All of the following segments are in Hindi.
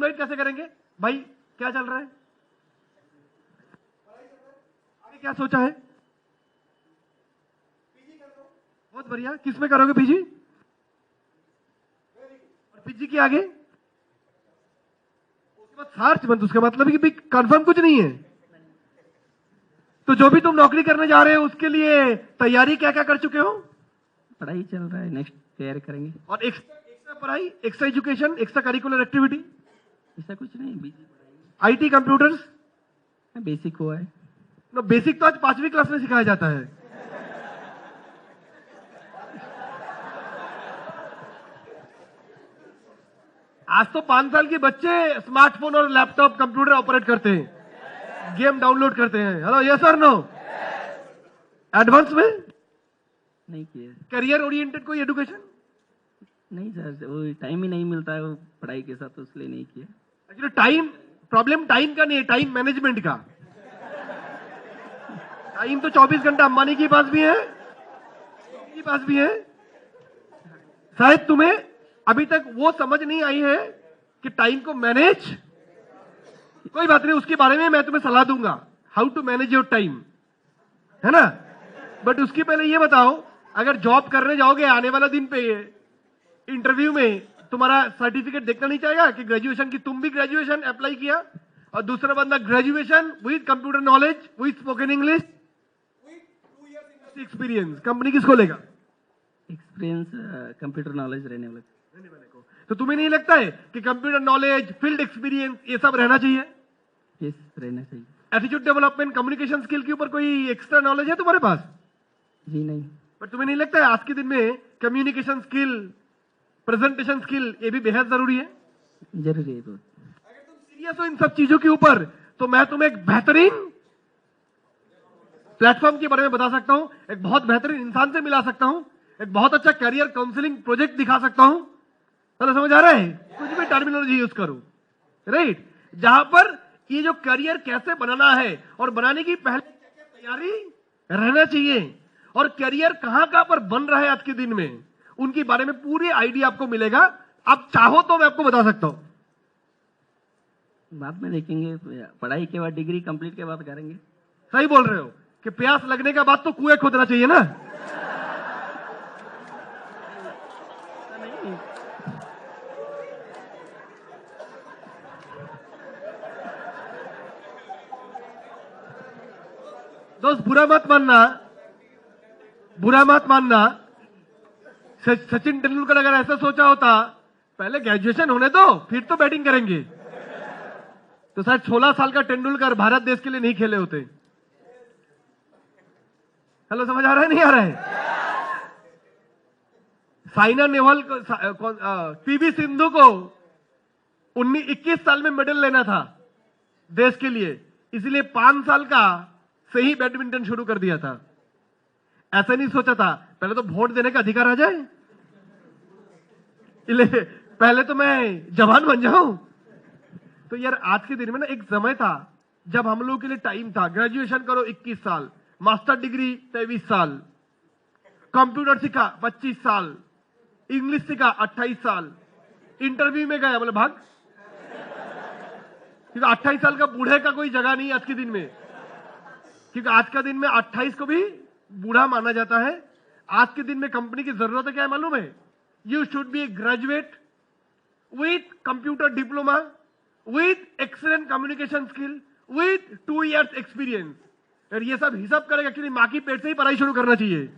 कैसे करेंगे भाई? क्या चल रहा है? आगे क्या सोचा है? बहुत बढ़िया। किस में करोगे पीजी? और पीजी के आगे उसके बाद सर्च बंद, उसका मतलब कि कंफर्म कुछ नहीं है। तो जो भी तुम नौकरी करने जा रहे हो उसके लिए तैयारी क्या क्या कर चुके हो? पढ़ाई चल रहा है, नेक्स्ट तैयारी करेंगे। और एक्स्ट्रा पढ़ाई, extra education, extra curricular activity? ऐसा कुछ नहीं, बीजी आईटी कंप्यूटर्स बेसिक हुआ है। नो, बेसिक तो आज 5वीं क्लास में सिखाया जाता है। आज तो 5 साल के बच्चे स्मार्टफोन और लैपटॉप कंप्यूटर ऑपरेट करते हैं, गेम डाउनलोड करते हैं। हेलो, यस और नो? एडवांस में नहीं किया। करियर ओरिएंटेड कोई एजुकेशन? नहीं सर, वो टाइम ही नहीं मिलता है वो पढ़ाई के साथ, तो इसलिए नहीं किया। एक्चुअली टाइम प्रॉब्लम टाइम का नहीं है, टाइम मैनेजमेंट का। टाइम तो 24 घंटा अंबानी के पास भी है, के पास भी है। शायद तुम्हें अभी तक वो समझ नहीं आई है कि टाइम को मैनेज, कोई बात नहीं, उसके बारे में मैं तुम्हें सलाह दूंगा, how to manage your time, है ना? बट उसके पहले ये बताओ, अगर जॉब करने जाओगे आने वाला दिन पे इंटरव्यू में तुम्हारा सर्टिफिकेट देखना नहीं चाहेगा कि ग्रेजुएशन की, तुम भी ग्रेजुएशन अप्लाई किया और दूसरा बंदा graduation with computer knowledge, with spoken English, with 2 years experience, company किसको लेगा? एक्सपीरियंस, कंप्यूटर नॉलेज रहने वाला को। तो तुम्हें नहीं लगता है कि कंप्यूटर नॉलेज, फील्ड एक्सपीरियंस ये सब रहना चाहिए? यस, रहना चाहिए। एटीट्यूड डेवलपमेंट, कम्युनिकेशन स्किल के ऊपर कोई एक्स्ट्रा नॉलेज है तुम्हारे पास? जी नहीं। पर तुम्हें नहीं लगता है आज के दिन में कम्युनिकेशन स्किल, प्रेजेंटेशन स्किल ये भी बेहद जरूरी है? जरूरी है बहुत। अगर तुम सीरियस हो इन सब चीजों के ऊपर तो मैं तुम्हें एक बेहतरीन प्लेटफॉर्म के बारे में बता सकता हूं, एक बहुत बेहतरीन इंसान से मिला सकता हूं, एक बहुत अच्छा करियर काउंसलिंग प्रोजेक्ट दिखा सकता हूं। तो समझ आ रहा है? कुछ भी टर्मिनोलॉजी यूज करो, राइट? जहां पर ये जो करियर कैसे बनाना है और बनाने की पहले क्या क्या तैयारी रहना चाहिए और करियर कहां कहां पर बन रहा है आज के दिन में, उनके बारे में पूरी आइडिया आपको मिलेगा। आप चाहो तो मैं आपको बता सकता हूं। बाद में देखेंगे, पढ़ाई के बाद, डिग्री कंप्लीट के बाद करेंगे। सही बोल रहे हो कि प्यास लगने के बाद तो कुएं खोदना चाहिए ना? दोस्त बुरा मत मानना, बुरा मत मानना। सचिन तेंदुलकर अगर ऐसा सोचा होता, पहले ग्रेजुएशन होने दो फिर तो बैटिंग करेंगे, तो शायद 16 साल का तेंदुलकर भारत देश के लिए नहीं खेले होते। हेलो, समझ आ रहा है नहीं आ रहा है? साइना नेहवाल को, पीवी सिंधु को 21 साल में मेडल लेना था देश के लिए, इसलिए 5 साल का से ही बैडमिंटन शुरू कर दिया था। ऐसा नहीं सोचा था पहले तो वोट देने का अधिकार आ जाए, इसलिए पहले तो मैं जवान बन जाऊं। तो यार आज के दिन में ना एक समय था जब हम लोगों के लिए टाइम था, ग्रेजुएशन करो 21 साल, मास्टर डिग्री 23 साल, कंप्यूटर सीखा 25 साल, इंग्लिश सीखा 28 साल, इंटरव्यू में गया बोले भाग, क्योंकि 28 साल का बूढ़े का कोई जगह नहीं आज के दिन में, क्योंकि आज का दिन में 28 को भी बूढ़ा माना जाता है। आज के दिन में कंपनी की जरूरत है क्या है मालूम है? You should be A graduate with computer diploma, with excellent communication skill, with 2 years experience. और ये सब हिसाब करेगा, एक्चुअली मां की पेट से ही पढ़ाई शुरू करना चाहिए।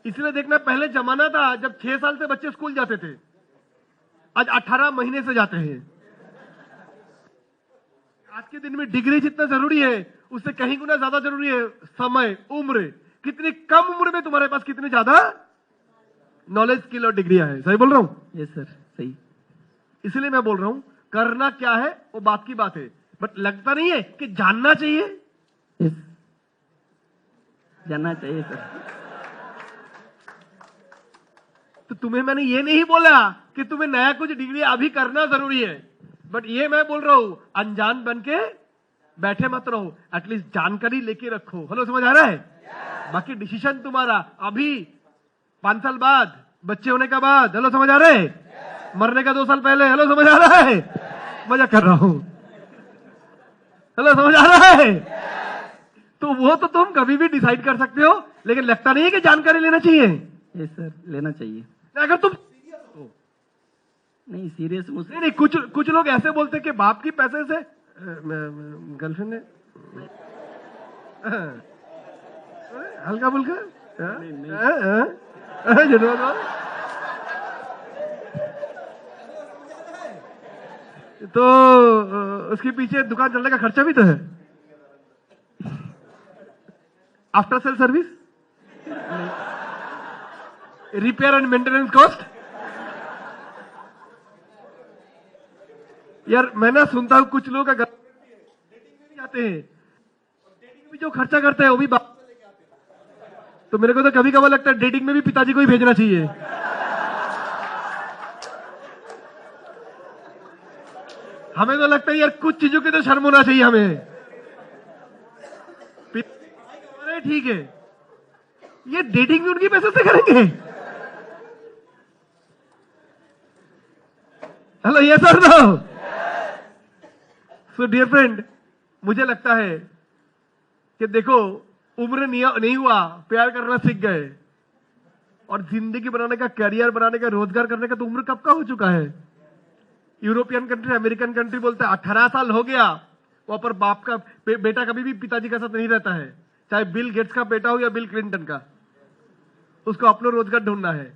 इसलिए देखना, पहले जमाना था जब 6 साल से बच्चे स्कूल जाते थे, आज 18 महीने से जाते हैं। आज के दिन में डिग्री जितना जरूरी है उससे कहीं गुना ज्यादा जरूरी है समय, उम्र। कितनी कम उम्र में तुम्हारे पास कितनी ज्यादा नॉलेज, स्किल और डिग्रियां है। सही बोल रहा हूं? यस सर, सही। इसलिए मैं बोल रहा हूं, करना क्या है वो बात की बात है, बट लगता नहीं है कि जानना चाहिए। यस, जानना चाहिए सर। तो तुम्हें मैंने ये नहीं बोला कि तुम्हें नया कुछ डिग्री अभी करना जरूरी है, बट ये मैं बोल रहा हूं अनजान बन के बैठे मत रहो, एटलीस्ट जानकारी लेके रखो। हेलो, समझ आ रहा है? बाकी डिसीजन तुम्हारा, अभी 5 साल बाद, बच्चे होने के बाद। हेलो, समझ आ रहा है? मरने का 2 साल पहले। हेलो, समझ आ रहा है? मजाक कर रहा हूं। हेलो, समझ आ रहा है? तो वो तो तुम कभी भी डिसाइड कर सकते हो, लेकिन लगता नहीं है कि जानकारी लेना चाहिए। यस सर, लेना चाहिए। अगर तुम नहीं सीरियस मुझसे नहीं, कुछ लोग ऐसे बोलते हैं कि बाप की पैसे से गर्लफ्रेंड है, हल्का फुल्का तो उसके पीछे दुकान चलने का खर्चा भी तो है, after sale service, repair and maintenance cost. यार मैं ना सुनता हूं कुछ लोग अगर जाते हैं डेटिंग में जो खर्चा करते हैं वो भी बाप, तो मेरे को तो कभी कभार लगता है डेटिंग में भी पिताजी को ही भेजना चाहिए। हमें तो लगता है यार कुछ चीजों की तो शर्म होना चाहिए हमें। ठीक है, ये डेटिंग भी उनके पैसे से करेंगे। हेलो, ये sir no. So dear friend, मुझे लगता है कि देखो उम्र नहीं हुआ, प्यार करना सीख गए, और जिंदगी बनाने का, करियर बनाने का, रोजगार करने का तो उम्र कब का हो चुका है। यूरोपियन कंट्री, अमेरिकन कंट्री बोलते हैं 18 साल हो गया वहां पर बाप का बेटा कभी भी पिताजी के साथ नहीं रहता है, चाहे बिल गेट्स का बेटा हो या बिल क्लिंटन का, उसको अपना रोजगार ढूंढना है।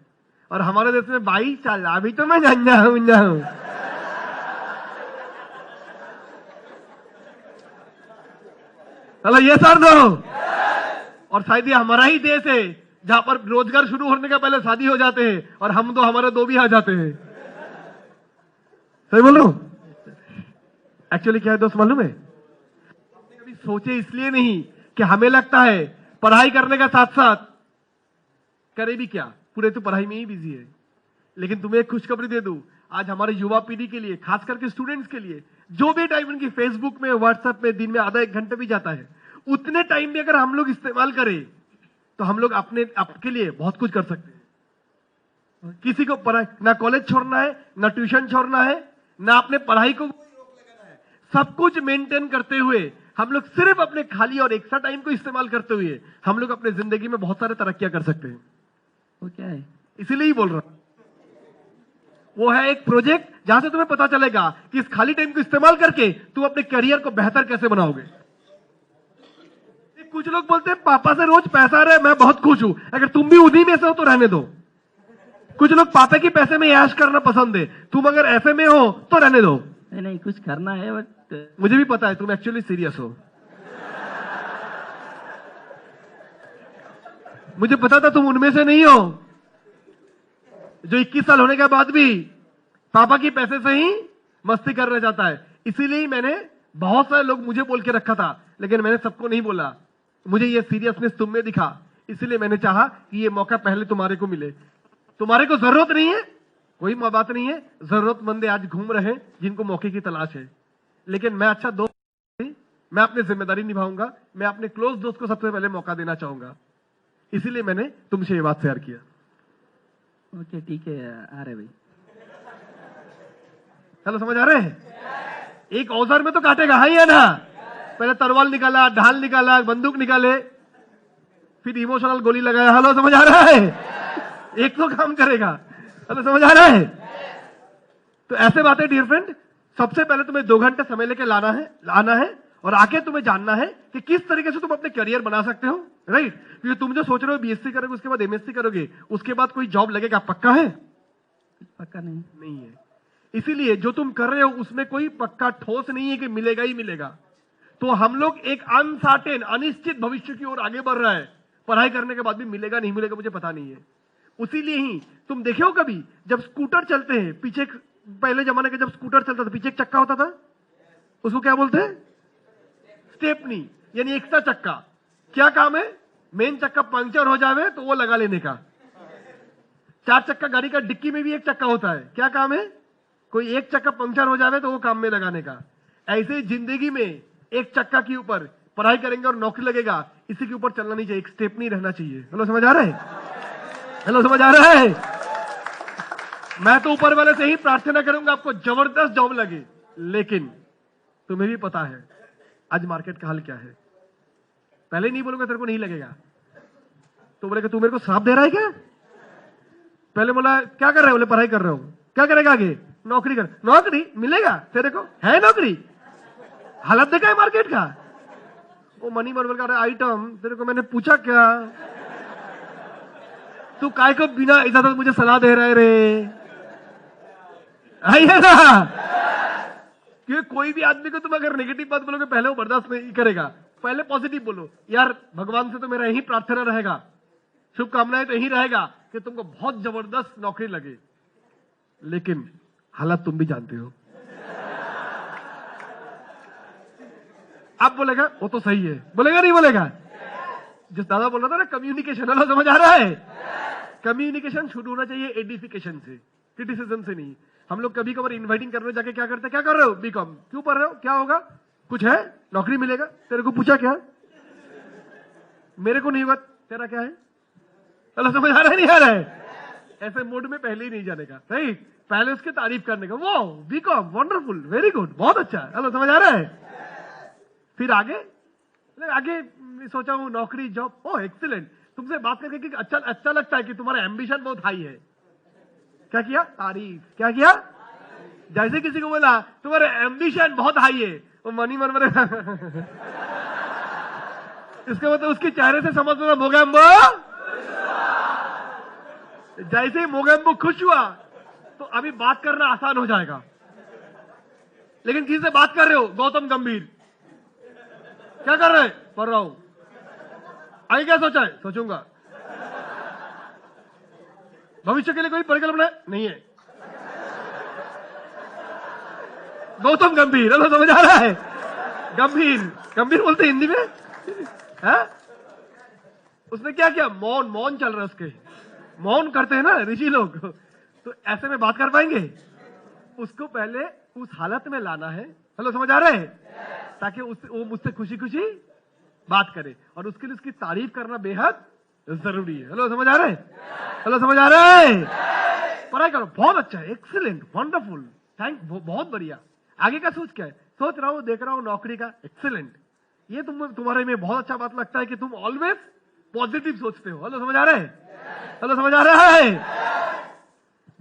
और हमारे देश में भाई चल अभी तो मैं जाऊं। हेलो, ये सर नो। और शायद ये हमारा ही देश है जहां पर रोजगार शुरू होने का पहले शादी हो जाते हैं, और हम तो हमारे 2 भी आ जाते हैं। सही बोल रहा हूं? एक्चुअली क्या है दोस्त मालूम है, हमने कभी सोचे इसलिए नहीं कि हमें लगता है पढ़ाई करने का साथ साथ करे भी क्या, पूरे तो पढ़ाई में ही बिजी है। लेकिन तुम्हें एक खुशखबरी दे दूं, आज हमारे युवा पीढ़ी के लिए, खास करके स्टूडेंट्स के लिए, जो भी टाइम उनकी फेसबुक में, व्हाट्सएप में दिन में आधा 1 घंटे भी जाता है, उतने टाइम में अगर हम लोग इस्तेमाल करें तो हम लोग अपने आपके लिए बहुत कुछ कर सकते हैं। किसी को पढ़ाई ना, कॉलेज छोड़ना है ना, ट्यूशन छोड़ना है ना, अपने पढ़ाई को सब कुछ मेंटेन करते हुए हम लोग सिर्फ अपने खाली और एक्स्ट्रा टाइम को इस्तेमाल करते हुए हम लोग अपने जिंदगी में बहुत सारे तरक्कियां कर सकते हैं। वो क्या है? इसीलिए ही बोल रहा हूं, वो है एक प्रोजेक्ट जहां से तुम्हें पता चलेगा कि इस खाली टाइम को इस्तेमाल करके तुम अपने करियर को बेहतर कैसे बनाओगे। कुछ लोग बोलते हैं पापा से रोज पैसा आ रहा है, मैं बहुत खुश हूं। अगर तुम भी उन्हीं में से हो तो रहने दो। कुछ लोग पापा के पैसे में ऐश करना पसंद है, तुम अगर ऐसे में हो तो रहने दो। नहीं, कुछ करना है, बट मुझे भी पता है तुम एक्चुअली सीरियस हो। मुझे पता था तुम उनमें से नहीं हो जो 21 साल होने के बाद भी पापा के पैसे से ही मस्ती करना चाहता है। इसीलिए ही मैंने, बहुत सारे लोग मुझे बोल के रखा था, लेकिन मैंने सबको नहीं बोला। मुझे ये सीरियसनेस तुम में दिखा, इसलिए मैंने चाहा कि ये मौका पहले तुम्हारे को मिले। तुम्हारे को जरूरत नहीं है, कोई बात नहीं है, जरूरतमंद आज घूम रहे हैं जिनको मौके की तलाश है। लेकिन मैं अच्छा दोस्त, मैं अपनी जिम्मेदारी निभाऊंगा, मैं अपने क्लोज दोस्त को सबसे पहले मौका देना चाहूंगा, इसीलिए मैंने तुमसे ये बात शेयर किया। ओके, ठीक है, आ रहे भाई। चलो, समझ आ रहे हैं? एक औजार में तो काटेगा, हाँ या ना? पहले तलवार निकाला, ढाल निकाला, बंदूक निकाले, फिर इमोशनल गोली लगाया। हेलो, समझ आ रहा है? एक तो काम करेगा। हेलो, समझ आ रहा है? तो ऐसे बातें डियर फ्रेंड, सबसे पहले तुम्हें 2 घंटे समय लेके आना है और आके तुम्हें जानना है कि किस तरीके से तुम अपने करियर बना सकते हो, राइट? क्योंकि तुम जो सोच रहे हो बीएससी करोगे, उसके बाद एमएससी करोगे, उसके बाद कोई जॉब लगेगा, पक्का है? पक्का नहीं है। इसीलिए जो तुम कर रहे हो उसमें कोई पक्का ठोस नहीं है कि मिलेगा ही मिलेगा। तो हम लोग एक अनसर्टेन, अनिश्चित भविष्य की ओर आगे बढ़ रहा है। पढ़ाई करने के बाद भी मिलेगा नहीं मिलेगा मुझे पता नहीं है। उसीलिए ही तुम देखे हो कभी जब स्कूटर चलते हैं, पीछे पहले जमाने के जब स्कूटर चलता था, पीछे एक चक्का होता था, उसको क्या बोलते हैं? स्टेपनी, यानी एक्स्ट्रा चक्का। क्या काम है? मेन चक्का पंक्चर हो जावे तो वो लगा लेने का। 4 चक्का गाड़ी का डिक्की में भी एक चक्का होता है, क्या काम है? कोई एक चक्का पंक्चर हो जावे तो वो काम में लगाने का। ऐसे जिंदगी में एक चक्का के ऊपर पढ़ाई करेंगे और नौकरी लगेगा, इसी के ऊपर चलना नहीं चाहिए, एक स्टेप नहीं रहना चाहिए। हेलो, समझ आ रहा है? हेलो, समझ आ रहा है? मैं तो ऊपर वाले से ही प्रार्थना करूंगा आपको जबरदस्त जॉब लगे, लेकिन तुम्हें भी पता है आज मार्केट का हाल क्या है। पहले नहीं बोलूंगा तेरे को नहीं लगेगा, तो बोलेगा तू मेरे को श्राप दे रहा है क्या। पहले बोला क्या कर रहे हो, बोले पढ़ाई कर रहे हो। क्या करेगा आगे, नौकरी कर। नौकरी मिलेगा तेरे को, है नौकरी। हालत देखा है मार्केट का। वो मनी मार्वल का आइटम तेरे को मैंने पूछा क्या, तू काय को बिना इजाजत मुझे सलाह दे रहे रे। है ना, कि कोई भी आदमी को तुम अगर नेगेटिव बात बोलोगे पहले वो बर्दाश्त नहीं करेगा, पहले पॉजिटिव बोलो। यार भगवान से तो मेरा यही प्रार्थना रहेगा, शुभकामनाएं तो यही रहेगा कि तुमको बहुत जबरदस्त नौकरी लगे, लेकिन हालात तुम भी जानते हो। अब बोलेगा वो तो सही है, बोलेगा नहीं बोलेगा। जिस दादा बोल रहा था ना कम्युनिकेशन, हेलो समझ आ रहा है। कम्युनिकेशन शुरू होना चाहिए एडिफिकेशन से, क्रिटिसिज्म से नहीं। हम लोग कभी कभार इनवाइटिंग करने जाके क्या करते हैं, क्या कर रहे हो, बीकॉम क्यों पढ़ रहे हो, क्या होगा, कुछ है, नौकरी मिलेगा, तेरे को पूछा क्या, मेरे को नहीं हुआ, तेरा क्या है। हेलो समझ आ रहा है नहीं आ रहा है। ऐसे मूड में पहले ही नहीं जाने का, राइट, पहले उसकी तारीफ करने का, वो बीकॉम वंडरफुल वेरी गुड बहुत अच्छा। हेलो समझ आ रहा है। फिर आगे आगे सोचा हूं नौकरी जॉब, ओ एक्सीलेंट। तुमसे बात करके कि अच्छा लगता है कि तुम्हारा एम्बिशन बहुत हाई है। क्या किया, तारीफ। क्या किया, जैसे किसी को बोला तुम्हारा एम्बिशन बहुत हाई है, वो मनी मन मरे इसके मतलब उसके चेहरे से समझ लो मोगेम्बो। जैसे ही मोगेम्बो खुश हुआ तो अभी बात करना आसान हो जाएगा। लेकिन किससे बात कर रहे हो, गौतम गंभीर, क्या कर रहे हैं, पढ़ रहा हूं। आगे क्या सोचा है, सोचूंगा। भविष्य के लिए कोई परिकल्पना नहीं है, गौतम गंभीर। हेलो समझ आ रहा है। गंभीर गंभीर बोलते हिंदी में है। उसने क्या किया, मौन मौन चल रहा है उसके, मौन करते हैं ना ऋषि लोग, तो ऐसे में बात कर पाएंगे। उसको पहले उस हालत में लाना है, हेलो समझ आ रहा है, ताकि वो मुझसे खुशी खुशी बात करे, और उसके लिए उसकी तारीफ करना बेहद जरूरी है। हेलो समझ आ रहा है, हेलो समझ आ रहा है। पढ़ाई करो, बहुत अच्छा है, एक्सीलेंट वंडरफुल थैंक, बहुत बढ़िया। आगे का सोच क्या है, सोच रहा हूं, देख रहा हूं नौकरी का, एक्सीलेंट। ये तुम्हारे में बहुत अच्छा बात लगता है कि तुम ऑलवेज पॉजिटिव सोचते हो। हेलो समझ आ रहा है, हेलो समझ आ रहा है।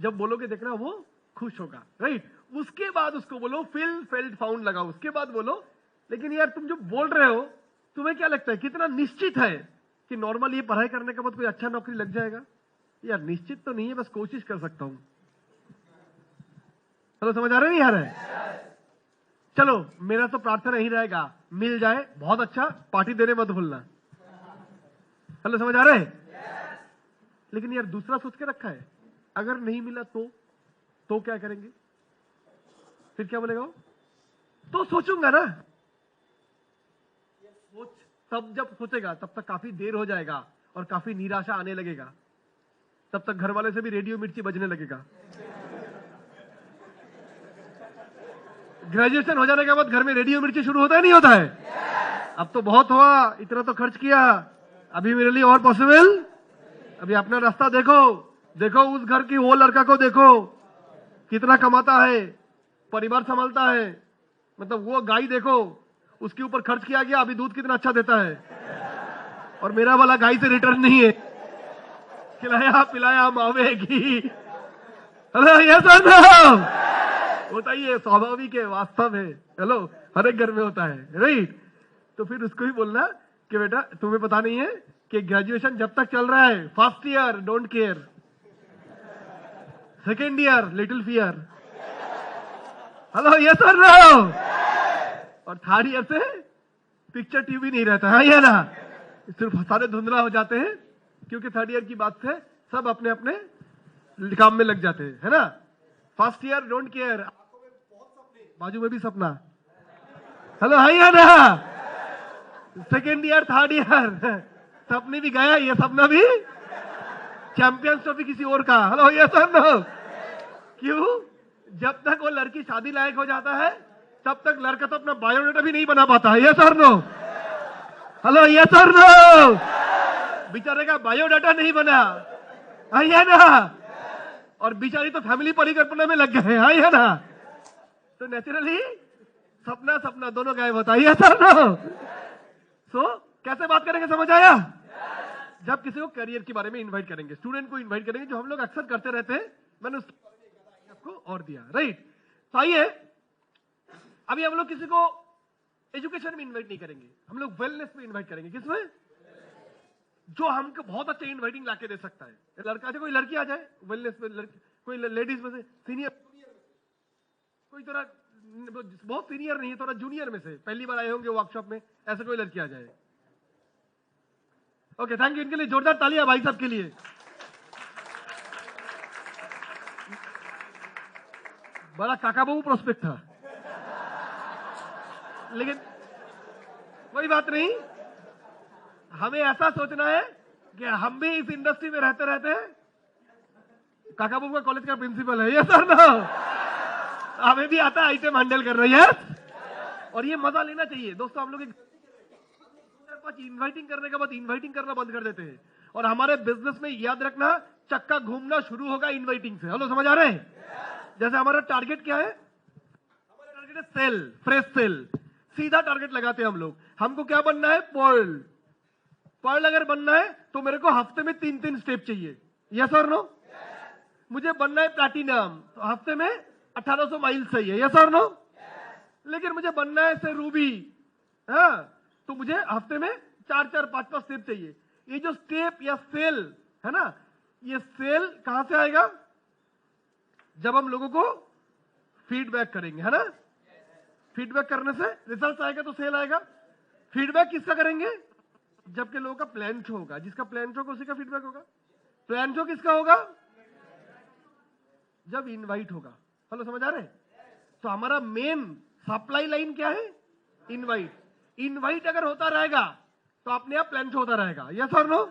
जब बोलोगे देखना वो खुश होगा, राइट। उसके बाद उसको बोलो फील फेल्ट फाउंड लगाओ, उसके बाद बोलो लेकिन यार तुम जो बोल रहे हो तुम्हें क्या लगता है, कितना निश्चित है कि नॉर्मल ये पढ़ाई करने के बाद कोई अच्छा नौकरी लग जाएगा। यार निश्चित तो नहीं है, बस कोशिश कर सकता हूं। हेलो समझ आ रहा है नहीं आ रहा है। चलो मेरा तो प्रार्थना यही रहेगा, मिल जाए बहुत अच्छा, पार्टी देने मत भूलना। हेलो समझ आ रहा है। लेकिन यार दूसरा सोच के रखा है, अगर नहीं मिला तो क्या करेंगे, फिर क्या बोलेगा वो, तो सोचूंगा ना। सोच तब जब सोचेगा तब तक काफी देर हो जाएगा और काफी निराशा आने लगेगा, तब तक घर वाले से भी रेडियो मिर्ची बजने लगेगा। ग्रेजुएशन हो जाने के बाद घर में रेडियो मिर्ची शुरू होता है नहीं होता है। अब तो बहुत हुआ, इतना तो खर्च किया, अभी मेरे लिए और पॉसिबल, अभी अपना रास्ता देखो, देखो उस घर की वो लड़का को देखो कितना कमाता है, परिवार संभालता है, मतलब वो गाय देखो उसके ऊपर खर्च किया गया, अभी दूध कितना अच्छा देता है, और मेरा वाला गाय से रिटर्न नहीं है, खिलाया पिलाया मावे घी। हेलो ये सब होता ही है, स्वाभाविक है, वास्तव है। हेलो हर एक घर में होता है, राइट। तो फिर उसको ही बोलना कि बेटा तुम्हें पता नहीं है कि ग्रेजुएशन जब तक चल रहा है, first year don't care, second year little fear, hello ये सर नो, और थर्ड ईयर से पिक्चर टीवी नहीं रहता है, ये ना, सिर्फ सारे धुंधला हो जाते हैं, क्योंकि थर्ड ईयर की बात से सब अपने अपने काम में लग जाते हैं, है ना। फर्स्ट ईयर डोंट केयर, बाजू में भी सपना, हेलो है ना। सेकेंड ईयर थर्ड ईयर सपने भी गया, ये सपना भी चैंपियंस ट्रॉफी किसी और का, हेलो ये सर नो। क्यों, जब तक वो लड़की शादी लायक हो जाता है तब तक लड़का तो अपना बायोडाटा भी नहीं बना पाता है, ये सर नो, हेलो ये सर नो। बेचारे का बायोडाटा नहीं बना, है ना। और बेचारी तो फैमिली परिकल्पना में लग गए, हाँ या ना? तो नेचुरली सपना सपना दोनों गायब होता है, सर नो? सो कैसे बात करेंगे, समझ आया? जब किसी को करियर के बारे में इनवाइट करेंगे, स्टूडेंट को इनवाइट करेंगे, जो हम लोग अक्सर करते रहते हैं, मैंने उसको और दिया, राइट? तो आइए, अभी हम लोग किसी को एजुकेशन में इनवाइट नहीं करेंगे, हम लोग वेलनेस में इनवाइट करेंगे। किसमें? जो हमको बहुत अच्छा इनवाइटिंग लाके दे सकता है। लड़का आ जाए, कोई लड़की आ जाए वेलनेस में, कोई लेडीज में से सीनियर, कोई थोड़ा बहुत सीनियर नहीं है, थोड़ा जूनियर में से, पहली बार आए होंगे वर्कशॉप में, ऐसे कोई लड़की आ जाए। Okay, thank you. इनके लिए जोरदार तालियां भाई साहब के लिए। बड़ा काका बाबू प्रोस्पेक्ट था, लेकिन कोई बात नहीं, हमें ऐसा सोचना है कि हम भी इस इंडस्ट्री में रहते रहते, काका बाबू का कॉलेज का प्रिंसिपल है, यस सर ना? हमें भी आता है आइटम हैंडल कर रही है, और ये मजा लेना चाहिए दोस्तों। हम लोग इनवाइटिंग करने के बाद इनवाइटिंग करना बंद कर देते हैं, और हमारे बिजनेस में याद रखना, चक्का घूमना शुरू होगा इनवाइटिंग से। हेलो, समझ आ रहे हैं? जैसे हमारा टारगेट क्या है? हमारा टारगेट है सेल, फ्रेश सेल, सीधा टारगेट लगाते हैं हम लोग। हमको क्या बनना है? पर्ल। पर्ल अगर बनना है तो मेरे को हफ्ते में 3-3 स्टेप चाहिए, यस और नो? मुझे बनना है प्लैटिनम, तो हफ्ते में 1800 माइल चाहिए, यस और नो? लेकिन मुझे बनना है से रूबी, हाँ, तो मुझे हफ्ते में 4-4, 5-5 स्टेप चाहिए। ये जो स्टेप या सेल है ना, ये सेल कहां से आएगा? जब हम लोगों को फीडबैक करेंगे, है ना? फीडबैक करने से रिजल्ट आएगा, तो सेल आएगा। फीडबैक किसका करेंगे? जबकि लोगों का प्लान शो होगा, जिसका प्लान शो होगा उसी का फीडबैक होगा। प्लान शो किसका होगा? जब इनवाइट होगा। हेलो, समझ आ रहे हैं? तो हमारा मेन सप्लाई लाइन क्या है? इनवाइट। इनवाइट अगर होता रहेगा तो अपने आप प्लान शो होता रहेगा, यस और नो?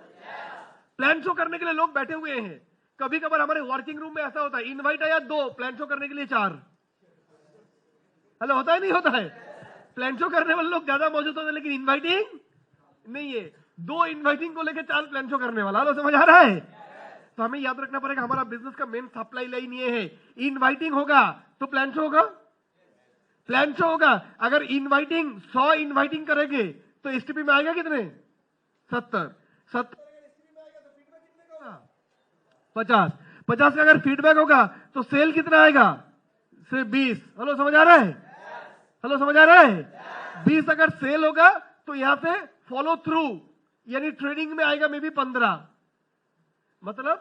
प्लान शो करने के लिए लोग बैठे हुए हैं। कभी कभार हमारे वर्किंग रूम में ऐसा होता है, इनवाइट आया 2, प्लान शो करने के लिए 4। हेलो, होता है नहीं होता है? प्लान शो करने वाले लोग ज्यादा मौजूद होते हैं, लेकिन इनवाइटिंग नहीं है। 2 इनवाइटिंग को लेकर 4 प्लान शो करने वाला। हेलो, समझ आ रहा है? तो हमें याद रखना पड़ेगा, हमारा बिजनेस का मेन सप्लाई लाइन ये है। इनवाइटिंग होगा तो प्लान शो होगा, प्लान शो होगा। अगर इनवाइटिंग 100 इनवाइटिंग करेंगे तो एसटीपी में आएगा कितने? 70। 50 का अगर फीडबैक होगा तो सेल कितना आएगा? सिर्फ 20। हेलो, समझ आ रहा है? हेलो, समझ आ रहा है? 20 अगर सेल होगा तो यहां से फॉलो थ्रू यानी ट्रेडिंग में आएगा मे बी 15। मतलब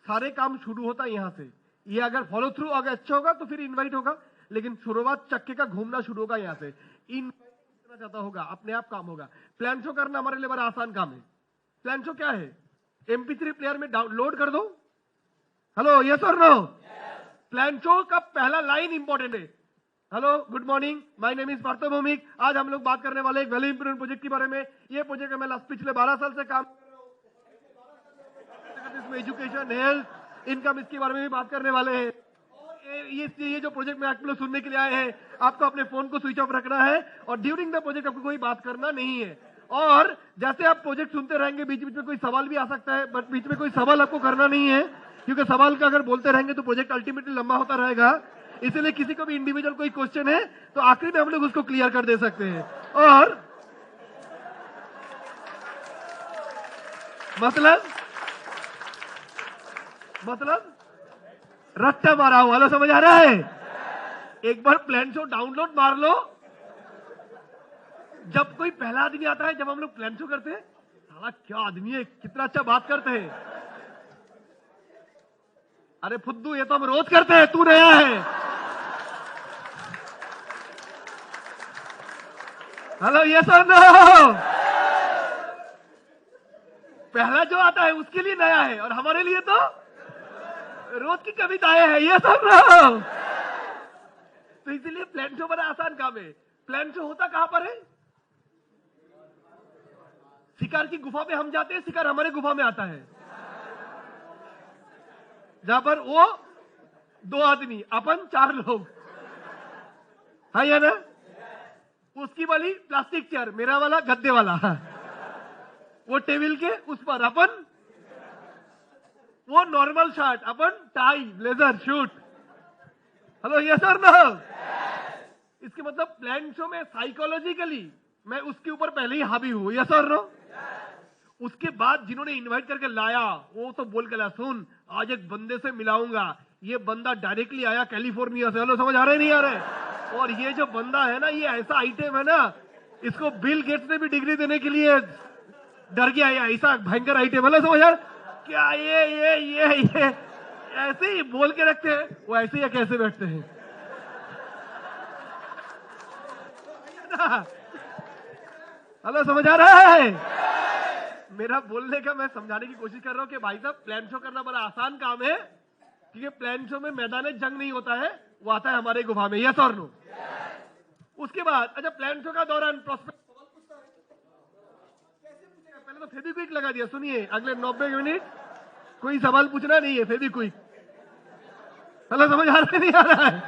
सारे काम शुरू होता है यहां से। ये अगर फॉलो थ्रू अगर अच्छा होगा तो फिर इनवाइट होगा, लेकिन शुरुआत चक्के का घूमना शुरू होगा यहां से। इनवाइट करना चाहता होगा, अपने आप काम होगा। प्लान शो करना हमारे लिए बड़ा आसान काम है। प्लान शो क्या है? MP3 प्लेयर में डाउनलोड कर दो। हेलो, यस और नो? प्लान शो का पहला लाइन इंपॉर्टेंट है। Hello, good morning, my name is Partho Bhowmik. आज हम लोग बात करने वाले एक वैल्यू इंप्रूवमेंट प्रोजेक्ट के बारे में। ये प्रोजेक्ट मैं पिछले 12 साल से काम कर रहा हूं। इसमें एजुकेशन, हेल्थ, इनकम, इसके बारे में भी बात करने वाले हैं। और ये जो प्रोजेक्ट में आप लोग सुनने के लिए आए हैं, आपको अपने फोन को स्विच ऑफ रखना है और ड्यूरिंग द प्रोजेक्ट आपको कोई बात करना नहीं है। और जैसे आप प्रोजेक्ट सुनते रहेंगे, बीच बीच में कोई सवाल भी आ सकता है, बट बीच में कोई सवाल आपको करना नहीं है, क्योंकि सवाल का अगर बोलते रहेंगे तो प्रोजेक्ट अल्टीमेटली लंबा होता रहेगा। इसलिए किसी को भी इंडिविजुअल कोई क्वेश्चन है तो आखिरी में हम लोग उसको क्लियर कर दे सकते हैं। और मतलब रट्टा मारा हुआ। समझ आ रहा है? एक बार प्लान शो डाउनलोड मार लो। जब कोई पहला आदमी आता है, जब हम लोग प्लान शो करते हैं, साला क्या आदमी है, कितना अच्छा बात करते हैं। अरे फुद्दू, ये तो हम रोज करते हैं, तू नया है। हेलो, ये सर नो? पहला जो आता है उसके लिए नया है, और हमारे लिए तो रोज की कविताएं हैं, ये सब नो? तो इसलिए प्लान शो बड़ा आसान काम है। प्लान शो होता कहां पर है? शिकार की गुफा में हम जाते हैं, शिकार हमारे गुफा में आता है, जहां पर वो 2 आदमी, अपन 4 लोग, है या ना? उसकी वाली प्लास्टिक चेयर, मेरा वाला गद्दे वाला, वो टेबल के उस पर अपन, वो नॉर्मल शर्ट, अपन tie blazer suit. Hello yes और नो? इसके मतलब प्लान शो में साइकोलॉजिकली मैं उसके ऊपर पहले ही हावी हूं। यस और नो? उसके बाद जिन्होंने इनवाइट करके लाया वो तो बोल के लाया, सुन आज एक बंदे से मिलाऊंगा, ये बंदा डायरेक्टली आया कैलिफोर्निया से। हेलो समझ आ रहे नहीं आ रहे? और ये जो बंदा है ना, ये ऐसा आइटम है ना, इसको बिल गेट्स ने भी डिग्री देने के लिए डर गया। ये ऐसा भयंकर आइटम है। समझ यार क्या ये ऐसे ही बोल के रखते हैं, वो ऐसे ही कैसे बैठते हैं हेलो समझ आ रहा है? मेरा बोलने का मैं समझाने की कोशिश कर रहा हूं कि भाई साहब प्लान शो करना बड़ा आसान काम है, क्योंकि प्लान शो में मैदान जंग नहीं होता है, वो आता है हमारे गुफा में। यस और नो? उसके बाद अच्छा प्लान शो का दौरान प्रोस्पेक्ट कैसे पूछेगा? पहले तो फेविक्विक लगा दिया। सुनिए अगले 90 मिनट कोई सवाल पूछना नहीं है, फेविक्विक। हेलो समझ आ रहा है नहीं आ रहा है?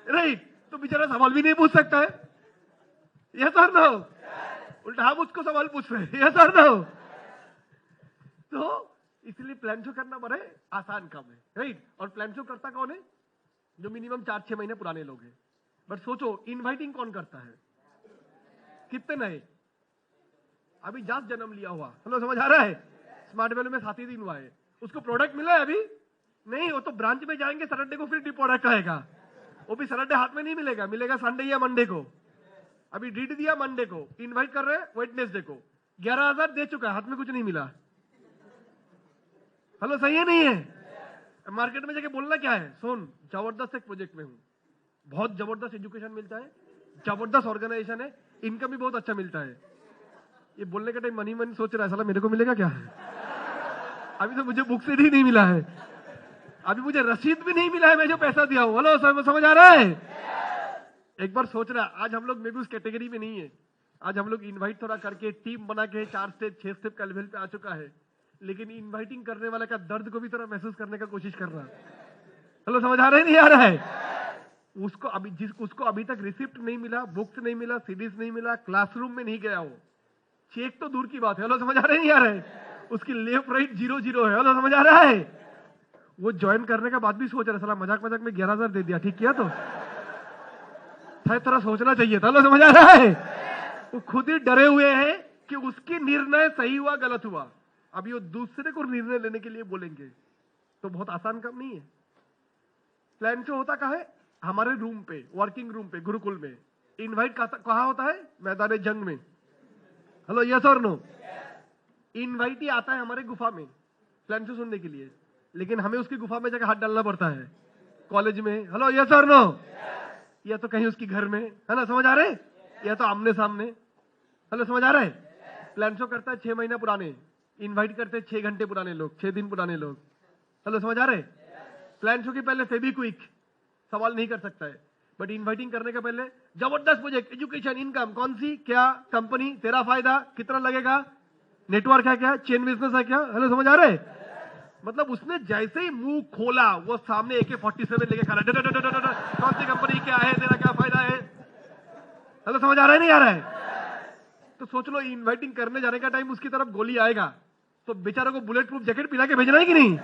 राइट, तो बेचारा सवाल भी नहीं पूछ सकता है। यस और नो? उल्टा हम उसको सवाल पूछ रहे हैं। यस और नो? तो इसलिए प्लान शो करना बड़े आसान काम है, राइट। और प्लान शो करता कौन है? जो मिनिमम 4-6 महीने पुराने लोग हैं। बट सोचो इनवाइटिंग कौन करता है? कितने नए? अभी जस्ट जन्म लिया हुआ। हेलो समझ आ रहा है? स्मार्ट वैल्यू में 7 ही दिन हुआ है, उसको प्रोडक्ट मिला है अभी नहीं। वो तो ब्रांच में जाएंगे सैटरडे को, फिर प्रोडक्ट आएगा। वो भी सैटरडे हाथ में नहीं मिलेगा, मिलेगा संडे या मंडे को। अभी डीड दिया मंडे को, इनवाइट कर रहे हैं वेडनेसडे को। 11,000 दे चुका है, हाथ में कुछ नहीं मिला। हेलो सही है नहीं है? मार्केट में जाके बोलना क्या है, सुन जबरदस्त एक प्रोजेक्ट में हूं, बहुत जबरदस्त एजुकेशन मिलता है, जबरदस्त ऑर्गेनाइजेशन है, इनकम भी बहुत अच्छा मिलता है। ये बोलने का टाइम मनी मनी सोच रहा है, साला मेरे को मिलेगा क्या है? अभी तो मुझे बुक से ही नहीं मिला है, अभी मुझे रसीद भी नहीं मिला है मैं जो पैसा दिया हूं। हेलो समझ आ रहा है? एक बार सोच रहा, आज हम लोग मे भी उस कैटेगरी में नहीं है। आज हम लोग इनवाइट थोड़ा करके टीम बना के 4 स्टेप 6 स्टेप का लेवल पे आ चुका है, लेकिन इनवाइटिंग करने वाला का दर्द को भी थोड़ा महसूस करने का कोशिश कर रहा। हेलो समझ आ रहा है नहीं आ रहा है? उसको अभी तक रिसिप्ट नहीं मिला, बुक्स नहीं मिला, सीडीज नहीं मिला, क्लासरूम में नहीं गया, वो चेक तो दूर की बात है। हेलो समझ आ रहा है नहीं आ रहा है? उसकी लेफ्ट राइट 0-0 है। हेलो समझ आ रहा है? वो ज्वाइन करने के बाद भी सोच रहा, साला मजाक मजाक में 11,000 दे दिया, ठीक किया तो थोड़ा सोचना चाहिए था। हेलो समझ आ रहा है? वो खुद ही डरे हुए हैं कि उसकी निर्णय सही हुआ गलत हुआ। अभी वो दूसरे को निर्णय लेने के लिए बोलेंगे, तो बहुत आसान काम नहीं है। प्लान शो होता कहाँ है? हमारे रूम पे, वर्किंग रूम पे, गुरुकुल में। इनवाइट कहाँ होता है? मैदान जंग में। हेलो यस और नो? इनवाइट ही आता है हमारे गुफा में प्लान शो सुनने के लिए, लेकिन हमें उसकी गुफा में जाकर हाथ डालना पड़ता है कॉलेज में। हेलो यस और नो? या तो कहीं उसकी घर में, है ना, समझ आ रहे? या तो आमने सामने। हेलो समझ आ रहा है? प्लान शो करता है 6 महीने पुराने, इनवाइट करते हैं 6 घंटे पुराने लोग, 6 दिन पुराने लोग। हेलो समझ आ रहे? प्लान शो के पहले फेविक्विक सवाल नहीं कर सकता है, बट इनवाइटिंग करने के पहले जबरदस्त प्रोजेक्ट, एजुकेशन, इनकम, कौन सी, क्या कंपनी, तेरा फायदा कितना लगेगा, नेटवर्क है क्या, चेन बिजनेस है क्या। हेलो समझ आ रहे? मतलब उसने जैसे ही मुंह खोला, वो सामने AK-47 लेके खड़ा, कौन सी कंपनी, क्या है, तेरा क्या फायदा है। हेलो समझ आ रहा है नहीं आ रहा है? तो सोच लो इनवाइटिंग करने जाने का टाइम उसकी तरफ गोली आएगा, तो बेचारे को बुलेट प्रूफ जैकेट पिला के भेजना है कि नहीं?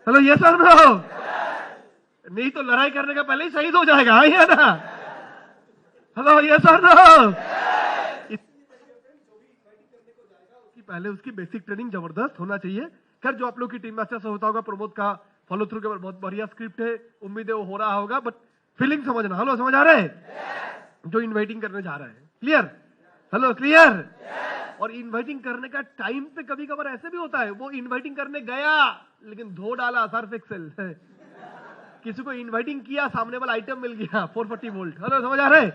हेलो ये सर नो? नहीं तो लड़ाई करने का पहले ही शहीद हो जाएगा, है ना? हेलो ये सर नो? पहले उसकी बेसिक ट्रेनिंग जबरदस्त होना चाहिए। खैर जो आप लोग की टीम मास्टर से होता होगा, प्रमोद का फॉलो थ्रू के ऊपर बहुत बढ़िया स्क्रिप्ट है, उम्मीद है वो हो रहा होगा, बट फीलिंग समझना। हेलो समझ आ रहा है? जो इनवाइटिंग करने जा रहा है, क्लियर? Hello clear? और इनवाइटिंग करने का टाइम पे कभी कभार ऐसे भी होता है, वो इनवाइटिंग करने गया लेकिन धो डाला सर्फ एक्सेल किसी को इनवाइटिंग किया, सामने वाला आइटम मिल गया 440 वोल्ट। हेलो समझ आ रहा है?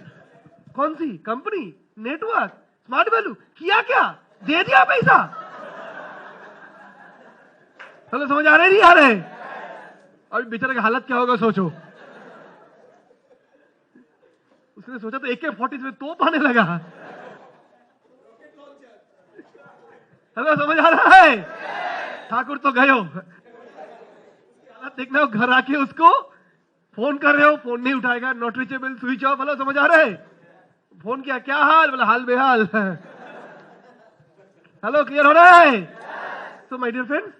कौन सी कंपनी, नेटवर्क, स्मार्ट वैल्यू, किया क्या, दे दिया पैसा। हेलो समझ आ रहे नहीं आ रहे? अभी बेचारे की हालत क्या होगा सोचो। उसने सोचा तो AK-47 में तोप आने लगा। हेलो समझ आ रहा है? ठाकुर तो गए हो, देखना हो घर आके उसको फोन कर रहे हो, फोन नहीं उठाएगा, not reachable, switch off. Hello समझ आ रहा है? फोन किया, क्या हाल, बोला हाल बेहाल। हेलो क्लियर हो रहा है? So my dear friends,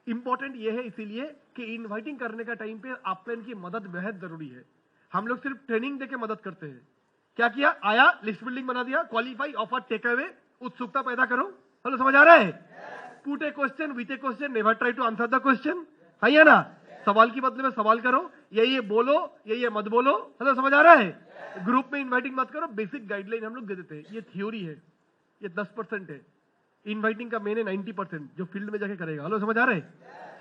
important ये है इसीलिए कि इनवाइटिंग करने का टाइम पे अपलाइन की मदद बेहद जरूरी है। हम लोग सिर्फ ट्रेनिंग देके मदद करते हैं। क्या किया? आया, लिस्ट बिल्डिंग बना दिया, क्वालिफाई, ऑफर, टेक अवे, उत्सुकता पैदा करो। हेलो, समझ आ रहा है? Put a question with a question, never try to answer the question, है या ना? सवाल की बदले में सवाल करो, ये बोलो, ये मत बोलो। हेलो, समझ आ रहा है? ग्रुप में इनवाइटिंग मत करो, बेसिक गाइडलाइन हम लोग दे देते हैं। ये थ्योरी है, ये 10% है। इनवाइटिंग का मेन है 90%, जो फील्ड में जाके करेगा। हेलो, समझ आ रहा है?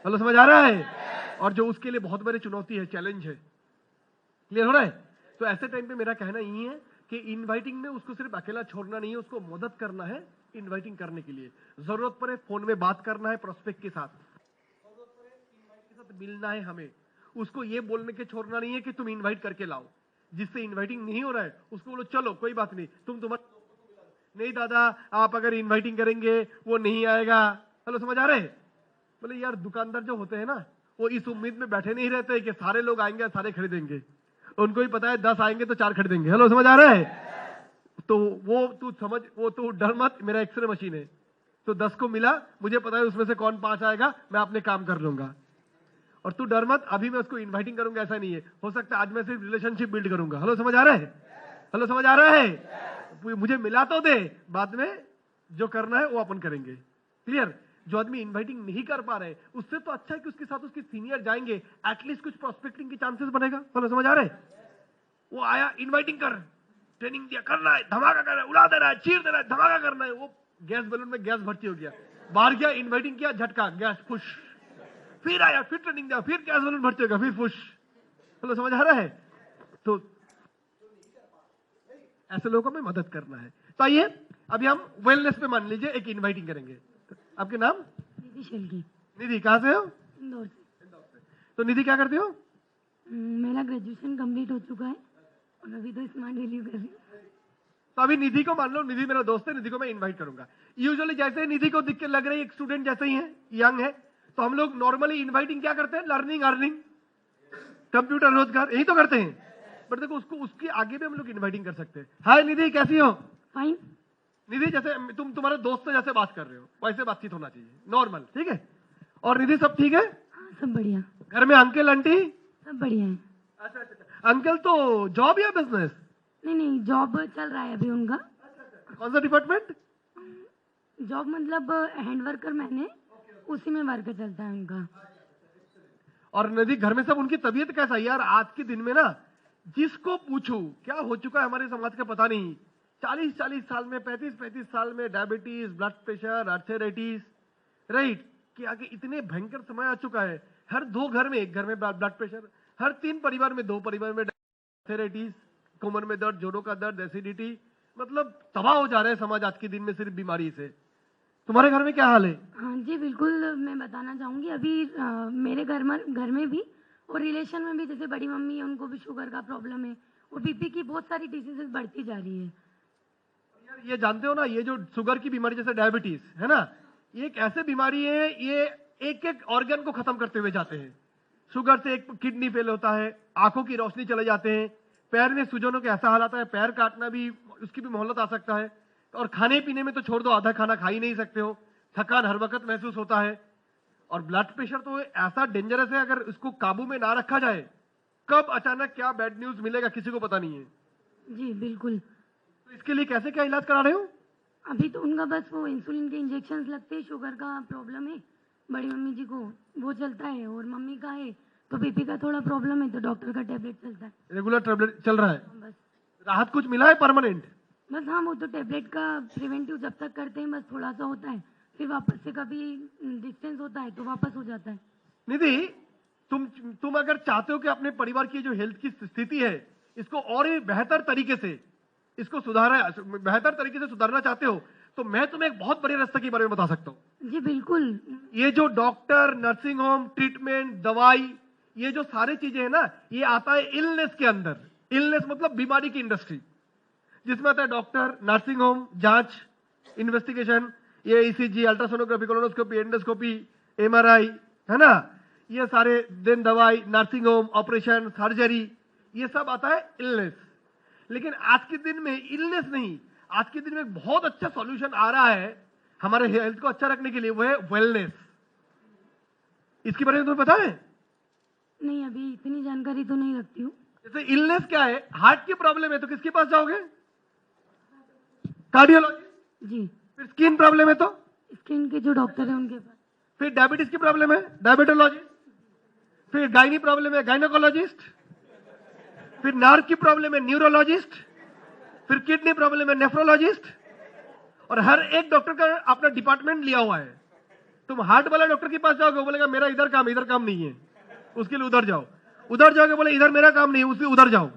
हेलो, समझ आ रहा है? और जो उसके लिए बहुत बड़ी चुनौती है, चैलेंज है। क्लियर हो रहा है? तो ऐसे टाइम पे मेरा कहना यही है कि इनवाइटिंग में उसको सिर्फ अकेला छोड़ना नहीं है, उसको मदद करना है इनवाइटिंग करने के लिए। जरूरत पड़े फोन में बात करना है प्रोस्पेक्ट के साथ, जरूरत पड़े इनवाइट के साथ मिलना है हमें। उसको ये बोलने के छोड़ना नहीं है कि तुम इनवाइट करके लाओ। जिससे इनवाइटिंग नहीं हो रहा है उसको बोलो चलो कोई बात नहीं, तुम्हारे नहीं दादा, आप अगर इनवाइटिंग करेंगे वो नहीं आएगा। हेलो, समझ आ रहे हैं? बोले यार, दुकानदार जो होते हैं ना, वो इस उम्मीद में बैठे नहीं रहते कि सारे लोग आएंगे सारे खरीदेंगे। उनको ही पता है 10 आएंगे तो 4 खरीदेंगे। हेलो, समझ आ रहा है? तो वो तू डर मत, मेरा एक्सरे मशीन है। तो 10 को मिला, मुझे पता है उसमें से कौन 5 आएगा, मैं अपने काम कर लूंगा। और तू डर मत, अभी मैं उसको इनवाइटिंग करूंगा ऐसा नहीं है, हो सकता है आज मैं सिर्फ रिलेशनशिप बिल्ड करूंगा। हेलो, समझ आ रहा है? हेलो, समझ आ रहा है? मुझे मिला तो दे, बाद में जो करना है वो अपन करेंगे। क्लियर? जो आदमी इनवाइटिंग नहीं कर पा रहे, उससे तो अच्छा है कि उसके साथ उसके सीनियर जाएंगे, एटलीस्ट कुछ प्रोस्पेक्टिंग के चांसेस बनेगा। हेलो, समझ आ रहे? वो आया, इनवाइटिंग कर, ट्रेनिंग दिया, करना है, धमाका करना है, उड़ा देना है, चीर देना है, धमाका करना है। वो गैस बैलून में गैस भर्ती हो गया, बाहर गया, इनवाइटिंग किया, झटका, गैस फुश। फिर आया, फिर ट्रेनिंग दिया, फिर गैस बैलून भर्ती हो गया, फिर फुश। हेलो, समझ आ रहा है? तो ऐसे लोगों को हमें मदद करना है। तो आइए अभी हम वेलनेस पे मान लीजिए एक इनवाइटिंग करेंगे। आपके नाम? निधि शेल्के। निधि, कहां से हो? इंदौर से। तो निधि क्या करती हो? मेरा ग्रेजुएशन कंप्लीट हो चुका है और अभी तो स्मार्ट वैल्यू कर रही हूँ। तो अभी निधि को मान लो, निधि मेरा दोस्त है, निधि को मैं इनवाइट करूंगा। यूजुअली जैसे निधि को दिख के लग रही है एक स्टूडेंट जैसे ही है, यंग है, तो हम लोग नॉर्मली इनवाइटिंग क्या करते हैं? लर्निंग, अर्निंग, कंप्यूटर, रोजगार, यही तो करते हैं। बट देखो, उसको उसके आगे भी हम लोग इनवाइटिंग कर सकते हैं। हाय निधि, कैसी हो? फाइन। निधि, जैसे तुम्हारे दोस्त से जैसे बात कर रहे हो वैसे बातचीत होना चाहिए, नॉर्मल, ठीक है? और निधि, सब ठीक है? हाँ, सब बढ़िया। घर में अंकल आंटी सब बढ़िया है। अच्छा अच्छा। अंकल तो जॉब या बिजनेस? नहीं, जॉब चल रहा है अभी उनका। कौन सा डिपार्टमेंट? जॉब मतलब हैंड वर्कर, मैंने उसी में वर्क चलता है उनका। और निधि, घर में सब उनकी तबीयत कैसा है? यार आज के दिन में ना जिसको पूछूं क्या हो चुका है हमारे समाज का पता नहीं। 40-40 साल में, 35-35 साल में diabetes, blood pressure, arthritis, right, कि आगे इतने भयंकर समय आ चुका है। हर 2 घर में, एक घर में ब्लड प्रेशर, हर 3 परिवार में 2 परिवार में आर्थराइटिस, कमर में दर्द, जोड़ों का दर्द, एसिडिटी, मतलब तबाह हो जा रहा है समाज आज के दिन में सिर्फ बीमारी से। तुम्हारे घर में क्या हाल है? हाँ जी, बिल्कुल, मैं बताना चाहूँगी। अभी मेरे घर में भी और रिलेशन में भी, जैसे बड़ी मम्मी है, उनको भी शुगर का प्रॉब्लम है और बीपी की बहुत सारी डिसीजेस बढ़ती जा रही है। यार ये जानते हो ना, ये जो शुगर की बीमारी जैसे डायबिटीज है ना, ये एक ऐसे बीमारी है, ये एक एक ऑर्गन को खत्म करते हुए जाते हैं। शुगर से एक किडनी फेल होता है, आंखों की रोशनी चले जाते हैं, पैर में सूजनों के ऐसा हाल आता है, पैर काटना भी, उसकी भी मोहलत आ सकता है। और खाने पीने में तो छोड़ दो, आधा खाना खा ही नहीं सकते हो, थकान हर वक्त महसूस होता है। और ब्लड प्रेशर तो ऐसा डेंजरस है, अगर इसको काबू में ना रखा जाए, कब अचानक क्या बैड न्यूज मिलेगा किसी को पता नहीं है। जी बिल्कुल। तो इसके लिए कैसे क्या इलाज करा रहे हो? अभी तो उनका बस वो इंसुलिन के इंजेक्शन लगते हैं, शुगर का प्रॉब्लम है बड़ी मम्मी जी को, वो चलता है, और मम्मी का है तो बीपी का थोड़ा प्रॉब्लम है, तो डॉक्टर का टेबलेट चलता है। रेगुलर टेबलेट चल रहा है? बस। राहत कुछ मिला है परमानेंट? बस हाँ, वो तो टेबलेट का प्रिवेंटिव जब तक करते हैं बस थोड़ा सा होता है, फिर वापस से कभी डिस्टेंस होता है तो वापस हो जाता है। निधि, तुम अगर चाहते हो कि अपने परिवार की जो हेल्थ की स्थिति है इसको और भी बेहतर तरीके से सुधारना चाहते हो, तो मैं तुम्हें एक बहुत बड़े रास्ते के बारे में बता सकता हूँ। जी बिल्कुल। ये जो डॉक्टर, नर्सिंग होम, ट्रीटमेंट, दवाई, ये जो सारी चीजें है ना, ये आता है इलनेस के अंदर। इलनेस मतलब बीमारी की इंडस्ट्री, जिसमें आता है डॉक्टर, नर्सिंग होम, जांच, इन्वेस्टिगेशन, ये ECG, ultrasonography, colonoscopy, endoscopy, MRI, है ना, ये सारे, दिन दवाई, नर्सिंग होम, ऑपरेशन, सर्जरी, ये सब आता है इलनेस। लेकिन आज के दिन में इलनेस नहीं, आज के दिन में एक बहुत अच्छा सॉल्यूशन आ रहा है हमारे हेल्थ को अच्छा रखने के लिए, वो है वेलनेस। इसके बारे में तुम्हें पता है? नहीं, अभी इतनी जानकारी तो नहीं रखती हूँ। जैसे इलनेस क्या है, हार्ट की प्रॉब्लम है तो किसके पास जाओगे? कार्डियोलॉजिस्ट। जी, फिर स्किन प्रॉब्लम है तो स्किन के जो डॉक्टर है उनके पास। फिर डायबिटीज की प्रॉब्लम है डायबिटोलॉजिस्ट। फिर गायनी प्रॉब्लम है गायनोकोलॉजिस्ट। फिर नर्व की प्रॉब्लम है न्यूरोलॉजिस्ट। फिर किडनी प्रॉब्लम है नेफ्रोलॉजिस्ट। और हर एक डॉक्टर का अपना डिपार्टमेंट लिया हुआ है। तुम हार्ट वाला डॉक्टर के पास जाओगे, बोलेगा मेरा इधर काम नहीं है, उसके लिए उधर जाओ। उधर जाओगे, बोले इधर मेरा काम नहीं है, उसके उधर जाओ।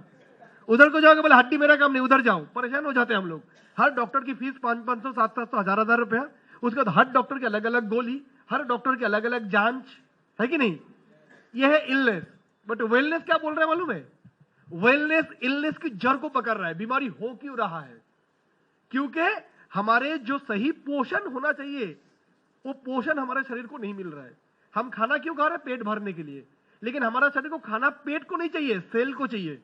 उधर को जाओगे, बोले हड्डी मेरा काम नहीं, उधर जाओ। परेशान हो जाते हैं हम लोग। हर डॉक्टर की फीस 500, 700, 1000 रुपया। उसके बाद हर डॉक्टर की अलग अलग गोली, हर डॉक्टर की अलग अलग जांच, है कि नहीं? यह है इलनेस। बट वेलनेस क्या बोल रहे हैं मालूम है? वेलनेस इलनेस की जड़ को पकड़ रहा है। बीमारी हो क्यों रहा है? क्योंकि हमारे जो सही पोषण होना चाहिए, वो पोषण हमारे शरीर को नहीं मिल रहा है। हम खाना क्यों खा रहे हैं? पेट भरने के लिए। लेकिन हमारा शरीर को खाना पेट को नहीं चाहिए, सेल को चाहिए।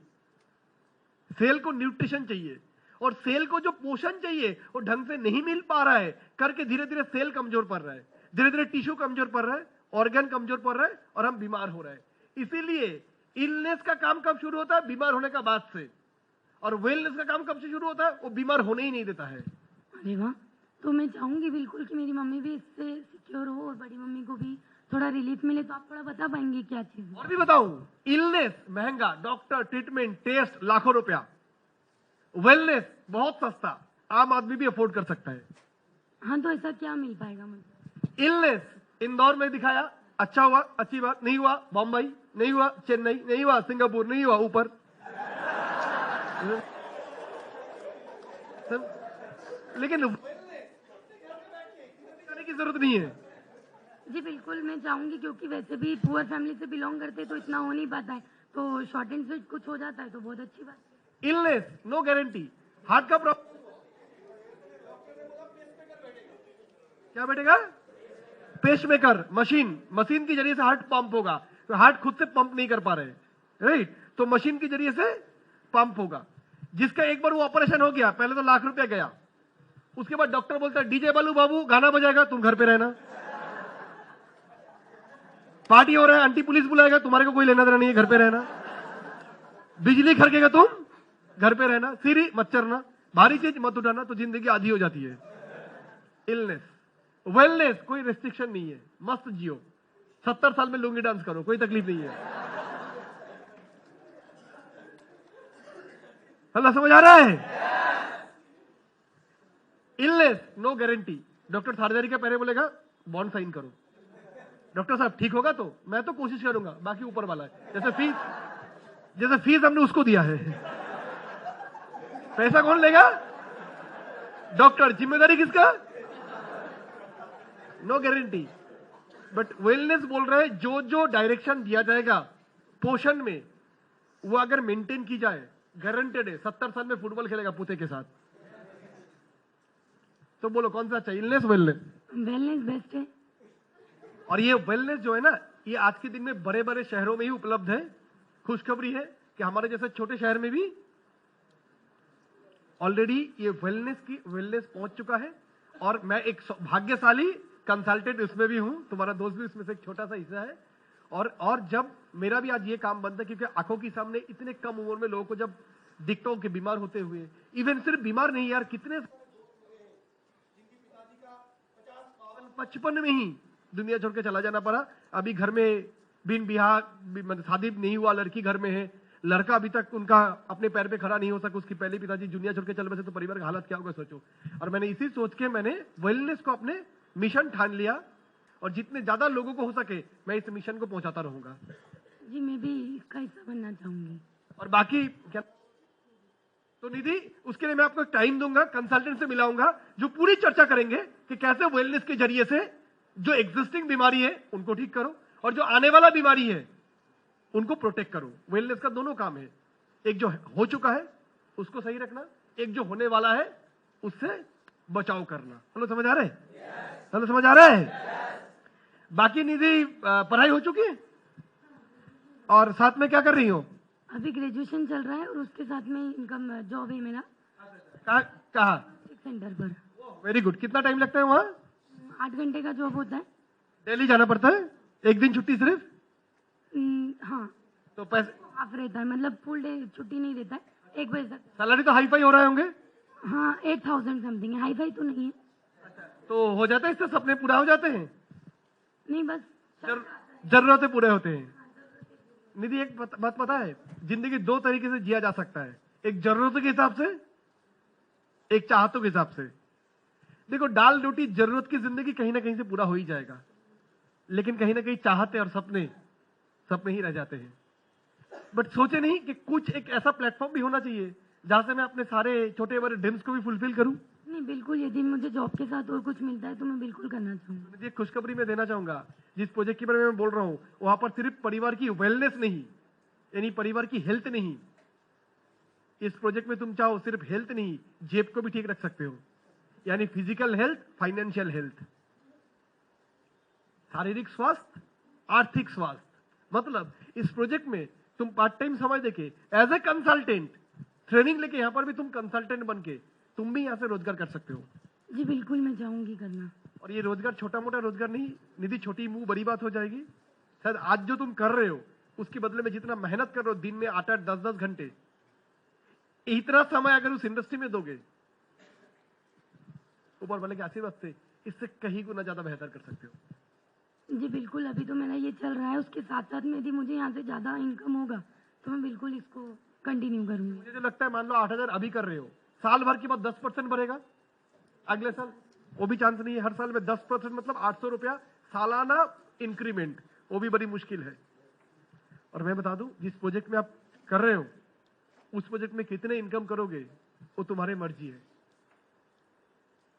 सेल को न्यूट्रिशन चाहिए, और सेल को जो पोषण चाहिए वो ढंग से नहीं मिल पा रहा है करके धीरे धीरे सेल कमजोर पड़ रहा है, धीरे धीरे टिश्यू कमजोर पड़ रहा है, ऑर्गन कमजोर पड़ रहा है, और हम बीमार हो रहे हैं। इसीलिए इलनेस का काम कब शुरू होता है? बीमार होने का बाद से। और वेलनेस का काम कब से शुरू होता है? वो बीमार होने ही नहीं देता है। अरे वाह, तो मैं चाहूंगी बिल्कुल कि मेरी मम्मी भी इससे सिक्योर हो और बड़ी मम्मी को भी थोड़ा रिलीफ मिले। तो आप थोड़ा बता पाएंगे क्या चीज? और भी बताऊं, इलनेस महंगा, डॉक्टर, ट्रीटमेंट, टेस्ट लाखों रुपया। वेलनेस बहुत सस्ता, आम आदमी भी अफोर्ड कर सकता है। हाँ, तो ऐसा क्या मिल पाएगा मुझे? इलनेस इंदौर में दिखाया, अच्छा हुआ, अच्छी बात। नहीं हुआ बॉम्बई, नहीं हुआ चेन्नई, नहीं हुआ सिंगापुर, नहीं हुआ ऊपर। लेकिन जाने की जरूरत नहीं है। जी बिल्कुल, मैं चाहूंगी, क्योंकि वैसे भी पुअर फैमिली से बिलोंग करते तो इतना हो नहीं पाता है, तो शॉर्ट एंड स्वीट कुछ हो जाता है तो बहुत अच्छी बात है। Illness no guarantee. हार्ट का प्रॉब्लम क्या बैठेगा? पेसमेकर, मशीन के जरिए से हार्ट पंप होगा। तो हार्ट खुद से पंप नहीं कर पा रहे, राइट? तो मशीन के जरिए से पंप होगा। जिसका एक बार वो ऑपरेशन हो गया, पहले तो लाख रुपया गया, उसके बाद डॉक्टर बोलता है डीजे बालू बाबू गाना बजाएगा, तुम घर पे रहना। पार्टी हो रहा है, आंटी पुलिस बुलाएगा, तुम्हारे को कोई लेना देना नहीं है, घर पे रहना। बिजली खड़केगा, तुम घर पे रहना। सीरी मत चढ़ना, भारी चीज मत उठाना, तो जिंदगी आधी हो जाती है। इलनेस। वेलनेस कोई रेस्ट्रिक्शन नहीं है, मस्त जियो। 70 साल में लुंगी डांस करो, कोई तकलीफ नहीं है। हल्ला समझ आ रहा है? Illness no guarantee. Doctor surgery का पहले बोलेगा बॉन्ड साइन करो, डॉक्टर साहब ठीक होगा तो मैं तो कोशिश करूंगा, बाकी ऊपर वाला है। जैसे फीस हमने उसको दिया है, पैसा कौन लेगा? डॉक्टर। जिम्मेदारी किसका? No guarantee. बट वेलनेस बोल रहे हैं जो जो डायरेक्शन दिया जाएगा पोषण में, वो अगर मेंटेन की जाए, गारंटेड है 70 साल में फुटबॉल खेलेगा पुते के साथ। तो बोलो कौन सा चाहिए, इलनेस वेलनेस? वेलनेस बेस्ट है। और ये वेलनेस जो है ना, ये आज के दिन में बड़े बड़े शहरों में ही उपलब्ध है। खुशखबरी है कि हमारे जैसे छोटे शहर में भी ऑलरेडी ये वेलनेस पहुंच चुका है। और मैं एक भाग्यशाली कंसल्टेंट उसमें भी हूं, तुम्हारा दोस्त भी उसमें से एक छोटा सा हिस्सा है। और जब मेरा भी आज ये काम बनता है, क्योंकि आंखों के सामने इतने कम उम्र में लोगों को जब दिखता हूं कि बीमार होते हुए, इवन सिर्फ बीमार नहीं यार, कितने 55 में ही दुनिया छोड़ के चला जाना पड़ा। अभी घर में बिन बिहार शादी नहीं हुआ, लड़की घर में है, लड़का अभी तक उनका अपने पैर पे खड़ा नहीं हो सका, उसकी पहले पिताजी दुनिया छोड़ के चल बसे, तो परिवार का हालत क्या होगा सोचो। और मैंने इसी सोच के मैंने वेलनेस को अपने मिशन ठान लिया, और जितने ज्यादा लोगों को हो सके मैं इस मिशन को पहुंचाता रहूंगा। जी मैं भी इसका हिस्सा बनना चाहूंगी। और बाकी क्या तो निधि, उसके लिए मैं आपको टाइम दूंगा, कंसल्टेंट से मिलाऊंगा, जो पूरी चर्चा करेंगे कि कैसे वेलनेस के जरिए से जो एग्जिस्टिंग बीमारी है उनको ठीक करो, और जो आने वाला बीमारी है उनको प्रोटेक्ट करो। वेलनेस का दोनों काम है, एक जो हो चुका है उसको सही रखना, एक जो होने वाला है उससे बचाव करना। हेलो समझ आ रहा है? हेलो समझ आ रहा है? बाकी निधि पढ़ाई हो चुकी है और साथ में क्या कर रही हो? अभी ग्रेजुएशन चल रहा है और उसके साथ में इनकम जॉब है मेरा। कहाँ? सेंटर पर। Very good. कितना टाइम लगता है वहाँ? 8 घंटे का जॉब होता है। डेली जाना पड़ता है? एक दिन छुट्टी सिर्फ? हाँ, तो पैसे, हाफ रहता है, मतलब फुल डे छुट्टी नहीं देता है, 1 बजे तक। सैलरी तो हाई फाई हो रहे होंगे? हाँ, 8,000 समथिंग है, हाई फाई तो नहीं है। तो हो जाता है इससे, सपने पूरा हो जाते हैं? नहीं, बस जरूरतें पूरे होते हैं। निधि, एक बात पता है, जिंदगी 2 तरीके से जिया जा सकता है, एक जरूरतों के हिसाब से, एक चाहतों के हिसाब से। देखो, दाल रोटी जरूरत की जिंदगी कहीं ना कहीं से पूरा हो ही जाएगा, लेकिन कहीं ना कहीं चाहते और सपने सपने ही रह जाते हैं। बट सोचे नहीं कि कुछ एक ऐसा प्लेटफॉर्म भी होना चाहिए जहां से मैं अपने सारे छोटे बड़े ड्रीम्स को भी फुलफिल करूं। नहीं, बिल्कुल, यदि मुझे जॉब के साथ और कुछ मिलता है तो मैं बिल्कुल करना चाहूंगी। मुझे खुशखबरी में देना चाहूंगा, जिस प्रोजेक्ट के बारे में मैं बोल रहा हूं, वहां पर सिर्फ परिवार की वेलनेस नहीं, यानी परिवार की हेल्थ नहीं, इस प्रोजेक्ट में तुम चाहो सिर्फ हेल्थ नहीं, जेब को भी ठीक रख सकते हो, यानी फिजिकल हेल्थ, फाइनेंशियल हेल्थ, शारीरिक स्वास्थ्य, आर्थिक स्वास्थ्य। मतलब इस प्रोजेक्ट में तुम पार्ट टाइम समय देके एज ए कंसल्टेंट ट्रेनिंग लेके यहां पर भी तुम कंसल्टेंट बन के तुम भी यहां से रोजगार कर सकते हो। जी बिल्कुल, मैं चाहूंगी करना। और ये रोजगार छोटा मोटा रोजगार नहीं, निधि, छोटी मुंह बड़ी बात हो जाएगी। शायद आज जो तुम कर रहे हो उसके बदले में जितना मेहनत कर रहे हो दिन में 8-8, 10-10 घंटे, इतना समय अगर उस इंडस्ट्री में दोगे, ऊपर वाले के आशीर्वाद से इससे कहीं गुना ज्यादा बेहतर कर सकते हो। जी बिल्कुल, अभी तो मेरा ये चल रहा है, उसके साथ साथ में यदि मुझे यहाँ से ज्यादा इनकम होगा तो मैं बिल्कुल इसको कंटिन्यू करूंगी। मुझे जो लगता है, मान लो 8,000 अभी कर रहे हो, साल भर के बाद 10% बढ़ेगा अगले साल, वो भी चांस नहीं है। हर साल में 10% मतलब 800 रुपया सालाना इंक्रीमेंट, वो भी बड़ी मुश्किल है। और मैं बता दूं, जिस प्रोजेक्ट में आप कर रहे हो उस प्रोजेक्ट में कितने इनकम करोगे वो तुम्हारी मर्जी है।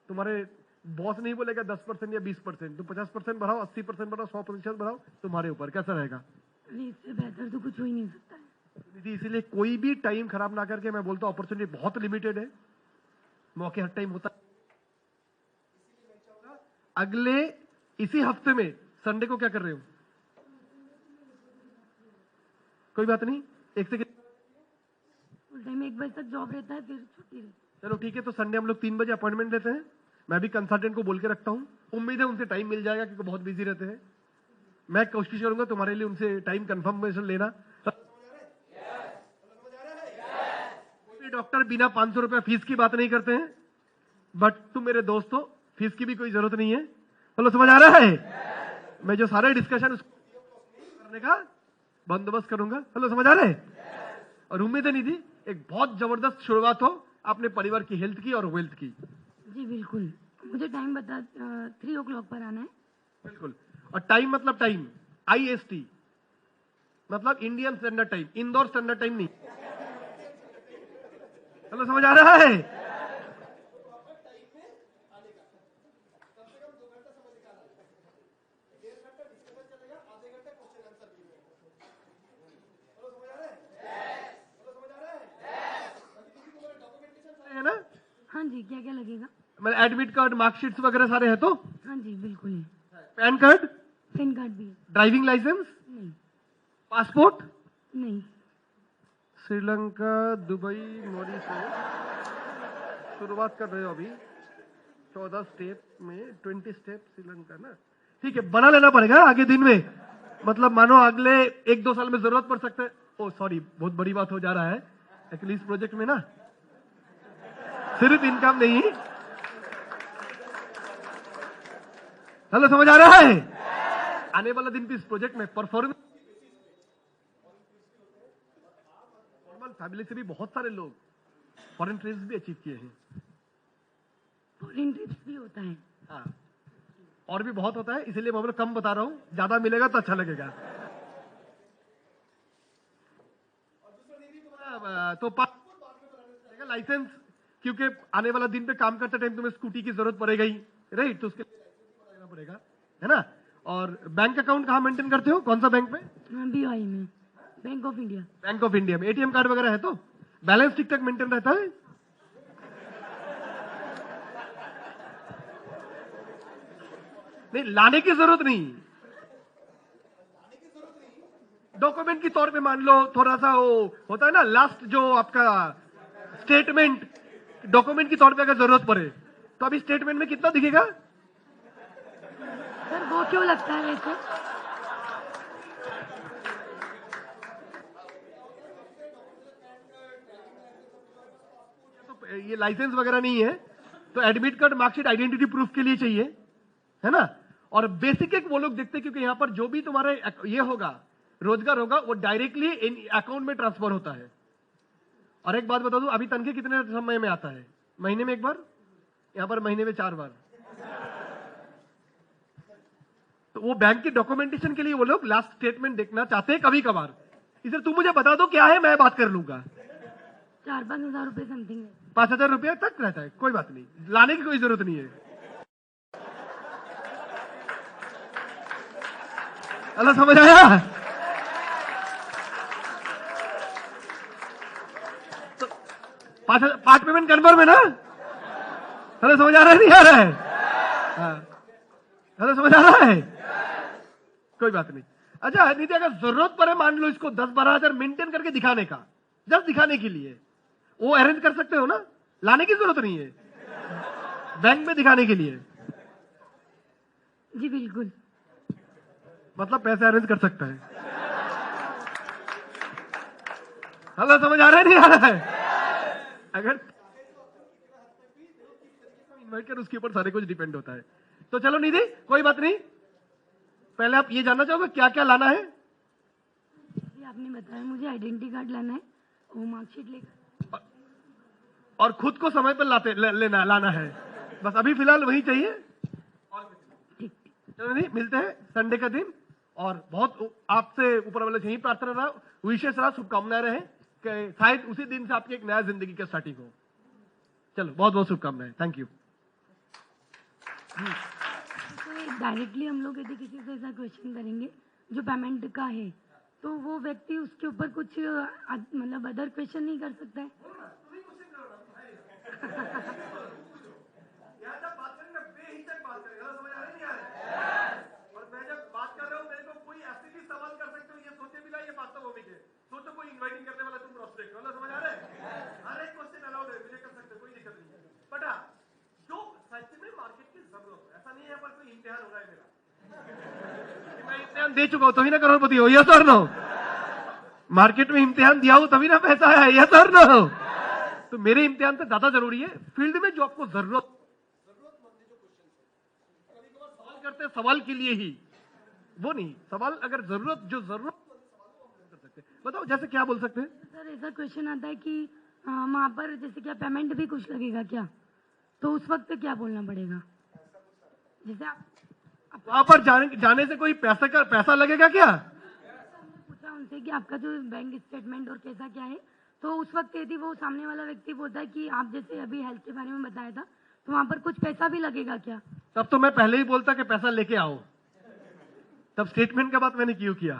तुम्हारे बॉस नहीं बोलेगा 10% या 20%, तुम 50% बढ़ाओ, 80% बढ़ाओ, 100% बढ़ाओ, तुम्हारे ऊपर कैसा रहेगा। अरे इससे बेहतर तो कुछ हो ही नहीं सकता है। इसीलिए कोई भी टाइम खराब ना करके, मैं बोलता हूं अपॉर्चुनिटी बहुत लिमिटेड है, मौके हर टाइम होता है। अगले इसी हफ्ते में संडे को क्या कर रहे हो? कोई बात नहीं, एक से फुल टाइम 1 बजे तक जॉब रहता है, फिर छुट्टी रहती है। चलो ठीक है, तो संडे हम लोग 3 बजे अपॉइंटमेंट लेते हैं। मैं भी कंसल्टेंट को बोल के रखता हूं, उम्मीद है उनसे टाइम मिल जाएगा क्योंकि बहुत बिजी रहते हैं। मैं कोशिश करूंगा तुम्हारे लिए उनसे टाइम कंफर्मेशन लेना। डॉक्टर बिना 500 रुपया फीस की बात नहीं करते हैं, बट तुम मेरे दोस्त हो, फीस की भी कोई जरूरत नहीं है। बोलो, समझ आ रहा है? मैं जो सारे डिस्कशन करने का बंदोबस्त करूंगा। हेलो, समझ आ रहा है? और उम्मीद है निधि, एक बहुत जबरदस्त शुरुआत हो अपने परिवार की हेल्थ की और वेल्थ की। जी बिल्कुल, मुझे टाइम बता, 3 o'clock पर आना है। बिल्कुल, और टाइम मतलब टाइम IST, मतलब Indian standard time, Indore standard time नहीं। हेलो, समझ आ रहा है? है ना? हाँ जी, क्या क्या लगेगा? मतलब एडमिट कार्ड, मार्कशीट्स वगैरह सारे हैं तो? हाँ जी बिल्कुल है। पैन कार्ड, पैन कार्ड भी है। ड्राइविंग लाइसेंस, नहीं। पासपोर्ट? नहीं। श्रीलंका, दुबई, मॉरिशस, शुरुआत कर रहे हो अभी 14 स्टेप में, 20 स्टेप श्रीलंका ना। ठीक है, बना लेना पड़ेगा आगे दिन में, मतलब मानो अगले 1-2 साल में जरूरत पड़ सकता है। ओ सॉरी, बहुत बड़ी बात हो जा रहा है एक्चुअली इस प्रोजेक्ट में ना, सिर्फ इनकम नहीं। हेलो, समझ आ रहा है? आने वाला दिन भी इस प्रोजेक्ट में परफॉर्मेंस, नॉर्मल फैमिली से भी बहुत सारे लोग फॉरेन ट्रिप्स भी अचीव किए हैं। फॉरेन ट्रिप्स भी होता है? हाँ, और भी बहुत होता है, इसलिए मैं कम बता रहा हूं, ज्यादा मिलेगा तो अच्छा लगेगा। तो लाइसेंस, क्योंकि आने वाला दिन पे काम करते टाइम तुम्हें स्कूटी की जरूरत पड़ेगा ही, राइट? तो उसके लिए लेना पड़ेगा, है ना? और बैंक अकाउंट कहाँ मेंटेन करते हो, कौन सा बैंक में? BOI में, bank of India. Bank of India में। ATM कार्ड वगैरह है तो बैलेंस ठीक ठाक मेंटेन रहता है? नहीं, लाने की जरूरत नहीं, डॉक्यूमेंट के तौर पे मान लो थोड़ा सा वो होता है ना, लास्ट जो आपका स्टेटमेंट, डॉक्यूमेंट के तौर पे अगर जरूरत पड़े तो अभी स्टेटमेंट में कितना दिखेगा? सर वो क्यों लगता है वैसे? ये लाइसेंस वगैरह नहीं है, तो admit card, marksheet identity proof के लिए चाहिए, है ना। और बेसिक एक वो लोग देखते हैं, क्योंकि यहाँ पर जो भी तुम्हारे ये होगा, रोजगार होगा, वो डायरेक्टली इन अकाउंट में ट्रांसफर होता है। और एक बात बता दूं, अभी तनख्वाह कितने समय में आता है? महीने में एक बार, यहाँ पर महीने में 4 बार। तो वो बैंक की डॉक्यूमेंटेशन के लिए वो लोग लास्ट स्टेटमेंट देखना चाहते हैं कभी कभार। इसलिए तू मुझे बता दो क्या है, मैं बात कर लूंगा। 4-5 हज़ार रुपए समथिंग है। 5,000 रुपया तक रहता है, कोई बात नहीं, लाने की कोई जरूरत नहीं है। अल्लाह समझ आया? तो पार्ट पेमेंट कन्फर्म है ना? हेलो, समझ आ रहा है नहीं आ रहा है? हेलो, समझ आ रहा है? कोई बात नहीं। अच्छा निधि, अगर जरूरत पड़े, मान लो इसको 10-12 हजार मेंटेन करके दिखाने का, जस्ट दिखाने के लिए, वो अरेंज कर सकते हो ना? लाने की जरूरत नहीं है, बैंक में दिखाने के लिए। जी बिल्कुल। मतलब पैसे अरेंज कर सकता है। हेलो, समझ आ रहा है नहीं आ रहा है? अगर इन्वाइट कर, उसके ऊपर सारे कुछ डिपेंड होता है। तो चलो निधि, कोई बात नहीं, पहले आप ये जानना चाहोगे क्या क्या लाना है? जी आपने बताया मुझे आइडेंटिटी कार्ड लाना है और मार्कशीट लेकर, और खुद को समय पर लाना है, बस अभी फिलहाल वही चाहिए। ठीक। चलो नहीं, मिलते हैं संडे का दिन, और बहुत आपसे ऊपर वाले से यही प्रार्थना रहा, विशेष रहा, शुभकामनाएं रहे कि शायद उसी दिन से आपकी एक नया जिंदगी का स्टार्टिंग हो। चलो, बहुत बहुत शुभकामनाएं, थैंक यू। तो डायरेक्टली हम लोग यदि किसी से ऐसा क्वेश्चन करेंगे जो पेमेंट का है, तो वो व्यक्ति उसके ऊपर कुछ मतलब अदर क्वेश्चन नहीं कर सकता है? और मैं जब बात कर रहा हूँ, मेरे को कोई ऐसे भी सवाल कर सकते हो, ये सोचे भी ना ये बात तो वो भी है, सोचो कोई इन्वाइटिंग करने वाला तुम प्रोस्पेक्ट हो, समझ आ रहा है? हर एक क्वेश्चन अलाउड है, मुझे कर सकते हो, कोई दिक्कत नहीं है। बट हाँ, जो सच में मार्केट की जरूरत है, ऐसा नहीं है पर कोई इम्तिहान हो रहा है मेरा, मैं इम्तिहान दे चुका हूं तभी ना करोड़पति हो, यस और नो? मार्केट में इम्तिहान दिया हूं तभी ना पैसा आया, यस और नो? तो मेरे इम्तिहान से ज्यादा जरूरी है फील्ड में जो आपको जरूरत करते हैं, सवाल के लिए ही, वो नहीं, सवाल अगर जरूरत कर सकते हैं। बताओ, जैसे क्या बोल सकते हैं? सर ऐसा क्वेश्चन आता है कि वहाँ पर जैसे क्या पेमेंट भी कुछ लगेगा क्या, तो उस वक्त क्या बोलना पड़ेगा? जैसे आप वहां पर जाने से कोई पैसा लगेगा क्या? हमने पूछा उनसे कि आपका जो बैंक स्टेटमेंट और कैसा क्या है, तो उस वक्त यदि वो सामने वाला व्यक्ति बोलता है कि आप जैसे अभी हेल्थ के बारे में बताया था, तो वहाँ पर कुछ पैसा भी लगेगा क्या? तब तो मैं पहले ही बोलता कि पैसा लेके आओ, तब स्टेटमेंट का बात मैंने क्यों किया?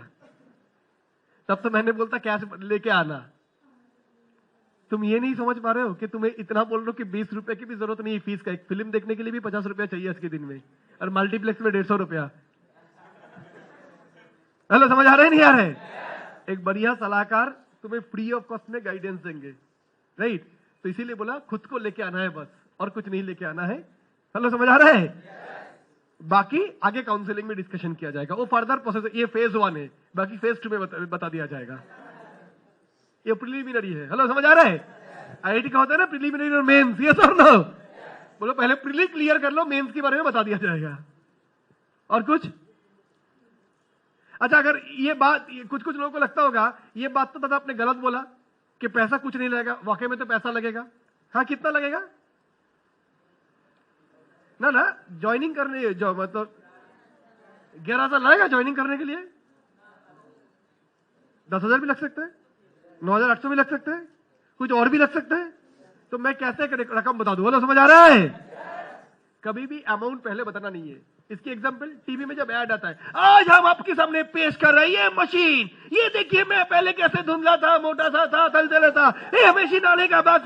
तब तो मैंने बोलता कैश लेके आना। तुम ये नहीं समझ पा रहे हो कि तुम्हें इतना बोल रहे हो कि 20 रुपए की भी जरूरत नहीं है फीस का, एक फिल्म देखने के लिए भी 50 रुपया चाहिए आज के दिन में, और मल्टीप्लेक्स में 150 रुपया। हेलो, समझ आ रहे नहीं आ रहे? एक बढ़िया सलाहकार तुम्हें फ्री ऑफ कॉस्ट में गाइडेंस देंगे, राइट? तो इसीलिए बोला खुद को लेके आना है बस, और कुछ नहीं लेके आना है। हेलो, समझ आ रहा है? बाकी आगे काउंसलिंग में डिस्कशन किया जाएगा, वो फर्दर प्रोसेस, ये फेज 1 है, बाकी फेज 2 में बता दिया जाएगा। ये प्रिलिमिनरी है। हेलो, समझ आ रहा है? आईआईटी का होता है ना प्रिलिमिनरी और मेंस, यस और नो? बोलो पहले प्रिली क्लियर कर लो, मेंस के बारे में बता दिया जाएगा। और कुछ? अच्छा, अगर ये बात कुछ लोगों को लगता होगा ये बात तो दादा आपने गलत बोला कि पैसा कुछ नहीं लगेगा, वाकई में तो पैसा लगेगा। हाँ, कितना लगेगा? ना ज्वाइनिंग करने जो मतलब 11,000 लगेगा ज्वाइनिंग करने के लिए। 10,000 भी लग सकते हैं, 9,800 भी लग सकते हैं, कुछ और भी लग सकते हैं। तो मैं कैसे रकम बता दूं? बोलो, समझ आ रहा है? कभी भी अमाउंट पहले बताना नहीं है। इसकी एग्जांपल टीवी में जब ऐड आता है, आज हम आपके सामने पेश कर रहे हैं ये मशीन, ये देखिए मैं पहले कैसे धुंधला था, मोटा सा था, दलदले था, ये मशीन आने का बाद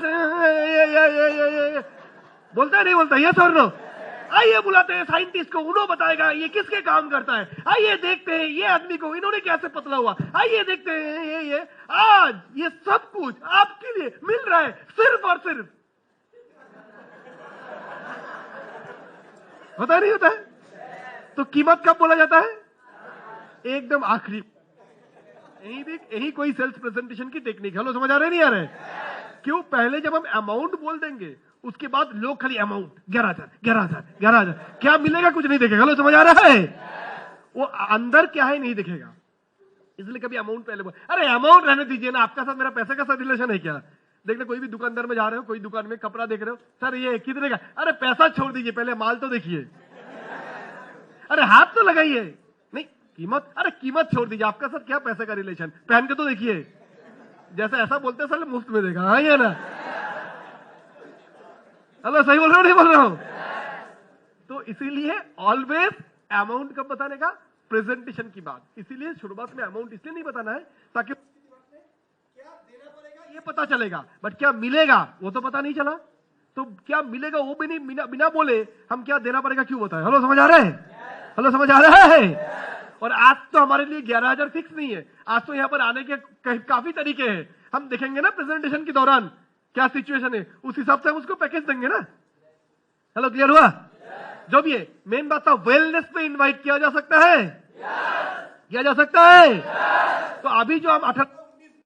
बोलता है नहीं बोलता? यस और नो? आइए बुलाते हैं साइंटिस्ट को, उन्होंने बताएगा ये किसके काम करता है। आइए देखते हैं ये आदमी को इन्होंने कैसे पतला हुआ। आइए देखते हैं ये आज ये सब कुछ आपके लिए मिल रहा है सिर्फ और सिर्फ। होता नहीं होता है? तो कीमत कब बोला जाता है? एकदम आखिरी। यही कोई सेल्स प्रेजेंटेशन की टेक्निक। हेलो, समझ आ रहे नहीं आ रहे? क्यों? पहले जब हम अमाउंट बोल देंगे उसके बाद लोग खाली अमाउंट 11,000 11,000 11,000, क्या मिलेगा कुछ नहीं देखेगा। लो समझ आ रहा है? वो अंदर क्या है नहीं दिखेगा, इसलिए कभी अमाउंट पहले बोल। अरे अमाउंट रहने दीजिए ना, आपका साथ मेरा पैसे का साथ रिलेशन है क्या? देख लो कोई भी दुकानदार में जा रहे हो, कोई दुकान में कपड़ा देख रहे हो, सर ये कितने का? अरे पैसा छोड़ दीजिए, पहले माल तो देखिए। अरे हाथ तो लगाइए, नहीं कीमत, अरे कीमत छोड़ दीजिए, आपका साथ क्या पैसे का रिलेशन, पहन के तो देखिए। जैसे ऐसा बोलते हैं सर मुफ्त में देगा, हाँ या ना? हेलो सही बोल रहा हूं नहीं बोल रहा हूं? तो इसीलिए ऑलवेज अमाउंट कब बताने का? प्रेजेंटेशन की बात। इसीलिए शुरुआत में अमाउंट इसलिए नहीं बताना है ताकि क्या देना पड़ेगा ये पता चलेगा, बट क्या मिलेगा वो तो पता नहीं चला। तो क्या मिलेगा वो भी नहीं, बिना बोले हम क्या देना पड़ेगा क्यों बताएं। हेलो समझ आ रहा है? हेलो समझ आ रहा है? और आज तो हमारे लिए 11,000 फिक्स नहीं है, आज तो यहाँ पर आने के काफी तरीके हैं। हम देखेंगे ना प्रेजेंटेशन के दौरान क्या सिचुएशन है, उस हिसाब से हम उसको पैकेज देंगे ना। हेलो क्लियर हुआ? जो भी है मेन बात था, वेलनेस पे इनवाइट किया जा सकता है, किया जा सकता है। तो अभी जो हम 18